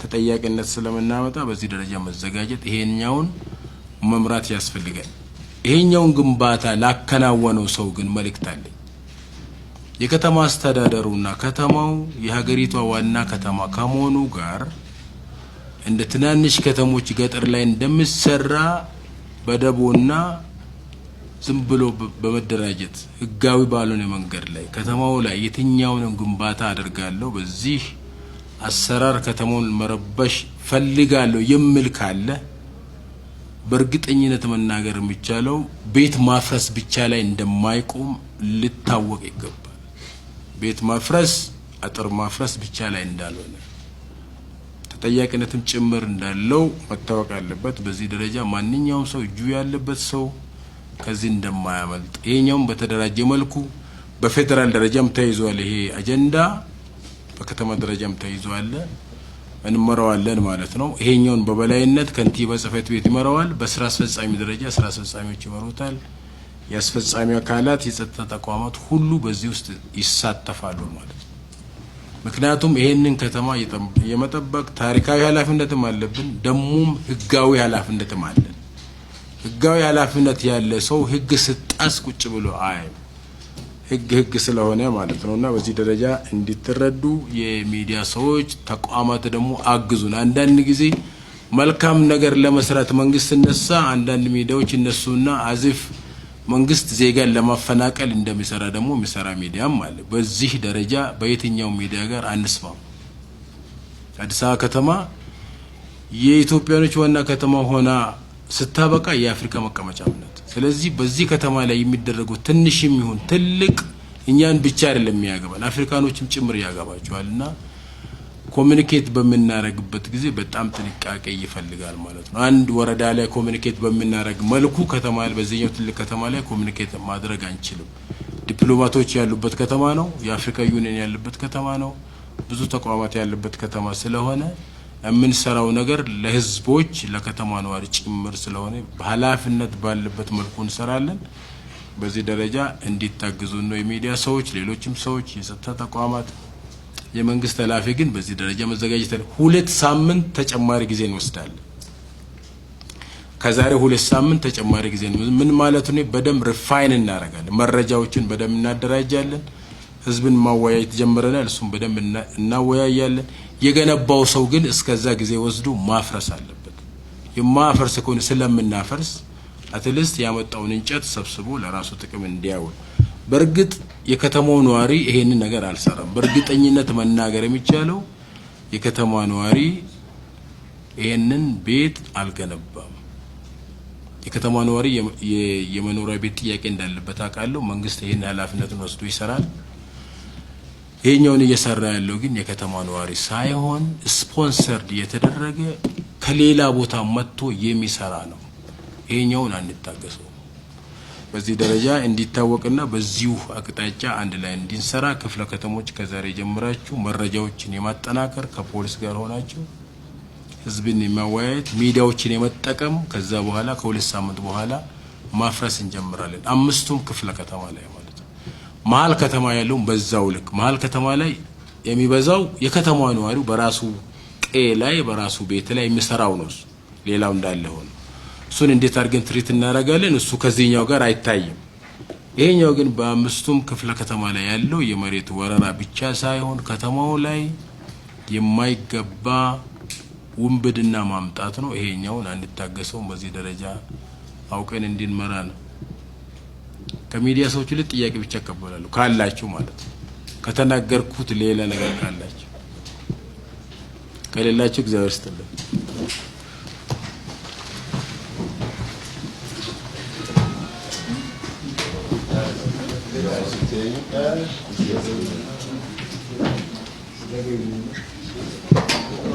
ተጠያቂነት ስለምናመጣ በዚህ ደረጃ መዘጋጀት ይሄኛውን መምራት ያስፈልጋል። ይሄኛውን ግንባታ ላከናወነው ሰው ግን መልእክት አለኝ። የከተማ አስተዳደሩና ከተማው የሀገሪቷ ዋና ከተማ ከመሆኑ ጋር እንደ ትናንሽ ከተሞች ገጠር ላይ እንደሚሰራ በደቦና ዝም ብሎ በመደራጀት ህጋዊ ባልሆነ መንገድ ላይ ከተማው ላይ የትኛውንም ግንባታ አደርጋለሁ በዚህ አሰራር ከተማውን መረበሽ ፈልጋለሁ የሚል ካለ በእርግጠኝነት መናገር የሚቻለው ቤት ማፍረስ ብቻ ላይ እንደማይቆም ሊታወቅ ይገባል። ቤት ማፍረስ አጥር ማፍረስ ብቻ ላይ እንዳልሆነ ተጠያቂነትም ጭምር እንዳለው መታወቅ አለበት። በዚህ ደረጃ ማንኛውም ሰው እጁ ያለበት ሰው ከዚህ እንደማያመልጥ ይሄኛውም በተደራጀ መልኩ በፌደራል ደረጃም ተይዟል። ይሄ አጀንዳ በከተማ ደረጃም ተይዟል። እንመራዋለን ማለት ነው። ይሄኛውን በበላይነት ከንቲባ ጽሕፈት ቤት ይመራዋል። በስራ አስፈጻሚ ደረጃ ስራ አስፈጻሚዎች ይመሩታል። የአስፈጻሚ አካላት የጸጥታ ተቋማት ሁሉ በዚህ ውስጥ ይሳተፋሉ ማለት ነው። ምክንያቱም ይሄንን ከተማ የመጠበቅ ታሪካዊ ኃላፊነትም አለብን፣ ደሙም ህጋዊ ኃላፊነትም አለን። ህጋዊ ኃላፊነት ያለ ሰው ህግ ስጣስ ቁጭ ብሎ አይ ህግ ስለሆነ ማለት ነውና በዚህ ደረጃ እንዲተረዱ የሚዲያ ሰዎች ተቋማት ደግሞ አግዙን። አንዳንድ ጊዜ መልካም ነገር ለመስራት መንግስት እነሳ አንዳንድ ሚዲያዎች እነሱና አዚፍ መንግስት ዜጋን ለማፈናቀል እንደሚሰራ ደግሞ የሚሰራ ሚዲያም አለ። በዚህ ደረጃ በየትኛው ሚዲያ ጋር አንስማም። አዲስ አበባ ከተማ የኢትዮጵያኖች ዋና ከተማ ሆና ስታበቃ የአፍሪካ መቀመጫ ናት። ስለዚህ በዚህ ከተማ ላይ የሚደረገው ትንሽም ይሁን ትልቅ እኛን ብቻ አይደለም የሚያገባን አፍሪካኖችም ጭምር ያገባቸዋልና ኮሙኒኬት በመናረግበት ጊዜ በጣም ጥንቃቄ ይፈልጋል ማለት ነው። አንድ ወረዳ ላይ ኮሙኒኬት በመናረግ መልኩ ከተማ ላይ በዚህኛው ትልቅ ከተማ ላይ ኮሙኒኬት ማድረግ አንችልም። ዲፕሎማቶች ያሉበት ከተማ ነው። የአፍሪካ ዩኒየን ያለበት ከተማ ነው። ብዙ ተቋማት ያለበት ከተማ ስለሆነ የምንሰራው ነገር ለህዝቦች ለከተማ ነዋሪ ጭምር ስለሆነ በኃላፊነት ባለበት መልኩ እንሰራለን። በዚህ ደረጃ እንዲታገዙ ነው የሚዲያ ሰዎች፣ ሌሎችም ሰዎች፣ የጸጥታ ተቋማት፣ የመንግስት ኃላፊ ግን በዚህ ደረጃ መዘጋጀት 2 ሳምንት ተጨማሪ ጊዜ እንወስዳለን። ከዛሬ 2 ሳምንት ተጨማሪ ጊዜ ምን ማለት ነው? በደም ሪፋይን እናደርጋለን። መረጃዎችን በደም እናደራጃለን። ህዝብን ማወያየት ጀምረናል። እሱም በደም እናወያያለን። የገነባው ሰው ግን እስከዛ ጊዜ ወስዶ ማፍረስ አለበት። የማፈርስ ከሆነ ስለምናፈርስ አትሊስት ያመጣውን እንጨት ሰብስቦ ለራሱ ጥቅም እንዲያውል። በእርግጥ የከተማው ነዋሪ ይሄንን ነገር አልሰራም። በእርግጠኝነት መናገር የሚቻለው የከተማው ነዋሪ ይሄንን ቤት አልገነባም። የከተማው ነዋሪ የመኖሪያ ቤት ጥያቄ እንዳለበት አውቃለሁ። መንግስት ይሄን ኃላፊነቱን ወስዶ ይሰራል። ይሄኛውን እየሰራ ያለው ግን የከተማ ነዋሪ ሳይሆን ስፖንሰርድ የተደረገ ከሌላ ቦታ መጥቶ የሚሰራ ነው። ይሄኛውን አንታገሰው። በዚህ ደረጃ እንዲታወቅና በዚሁ አቅጣጫ አንድ ላይ እንድንሰራ ክፍለ ከተሞች ከዛሬ ጀምራችሁ መረጃዎችን የማጠናከር ከፖሊስ ጋር ሆናችሁ ህዝብን የማወያየት ሚዲያዎችን የመጠቀም ከዛ በኋላ ከ2 ሳምንት በኋላ ማፍረስ እንጀምራለን። 5ቱም ክፍለ ከተማ ላይ ማለት ነው። መሀል ከተማ ያለው በዛው ልክ መሀል ከተማ ላይ የሚበዛው የከተማው ነዋሪው በራሱ ቀዬ ላይ በራሱ ቤት ላይ የሚሰራው ነው። ሌላው እንዳለ ሆኖ እሱን እንዴት አድርገን ትሪት እናደርጋለን? እሱ ከዚህኛው ጋር አይታይም። ይሄኛው ግን በ5ቱም ክፍለ ከተማ ላይ ያለው የመሬት ወረራ ብቻ ሳይሆን ከተማው ላይ የማይገባ ውንብድና ማምጣት ነው። ይሄኛውን አንታገሰው። በዚህ ደረጃ አውቀን እንድንመራ ነው። ከሚዲያ ሰዎች ላይ ጥያቄ ብቻ ተቀበላሉ ካላችሁ ማለት ነው። ከተናገርኩት ሌላ ነገር ካላችሁ ከሌላችሁ እግዚአብሔር ይስጥልኝ። Thank you.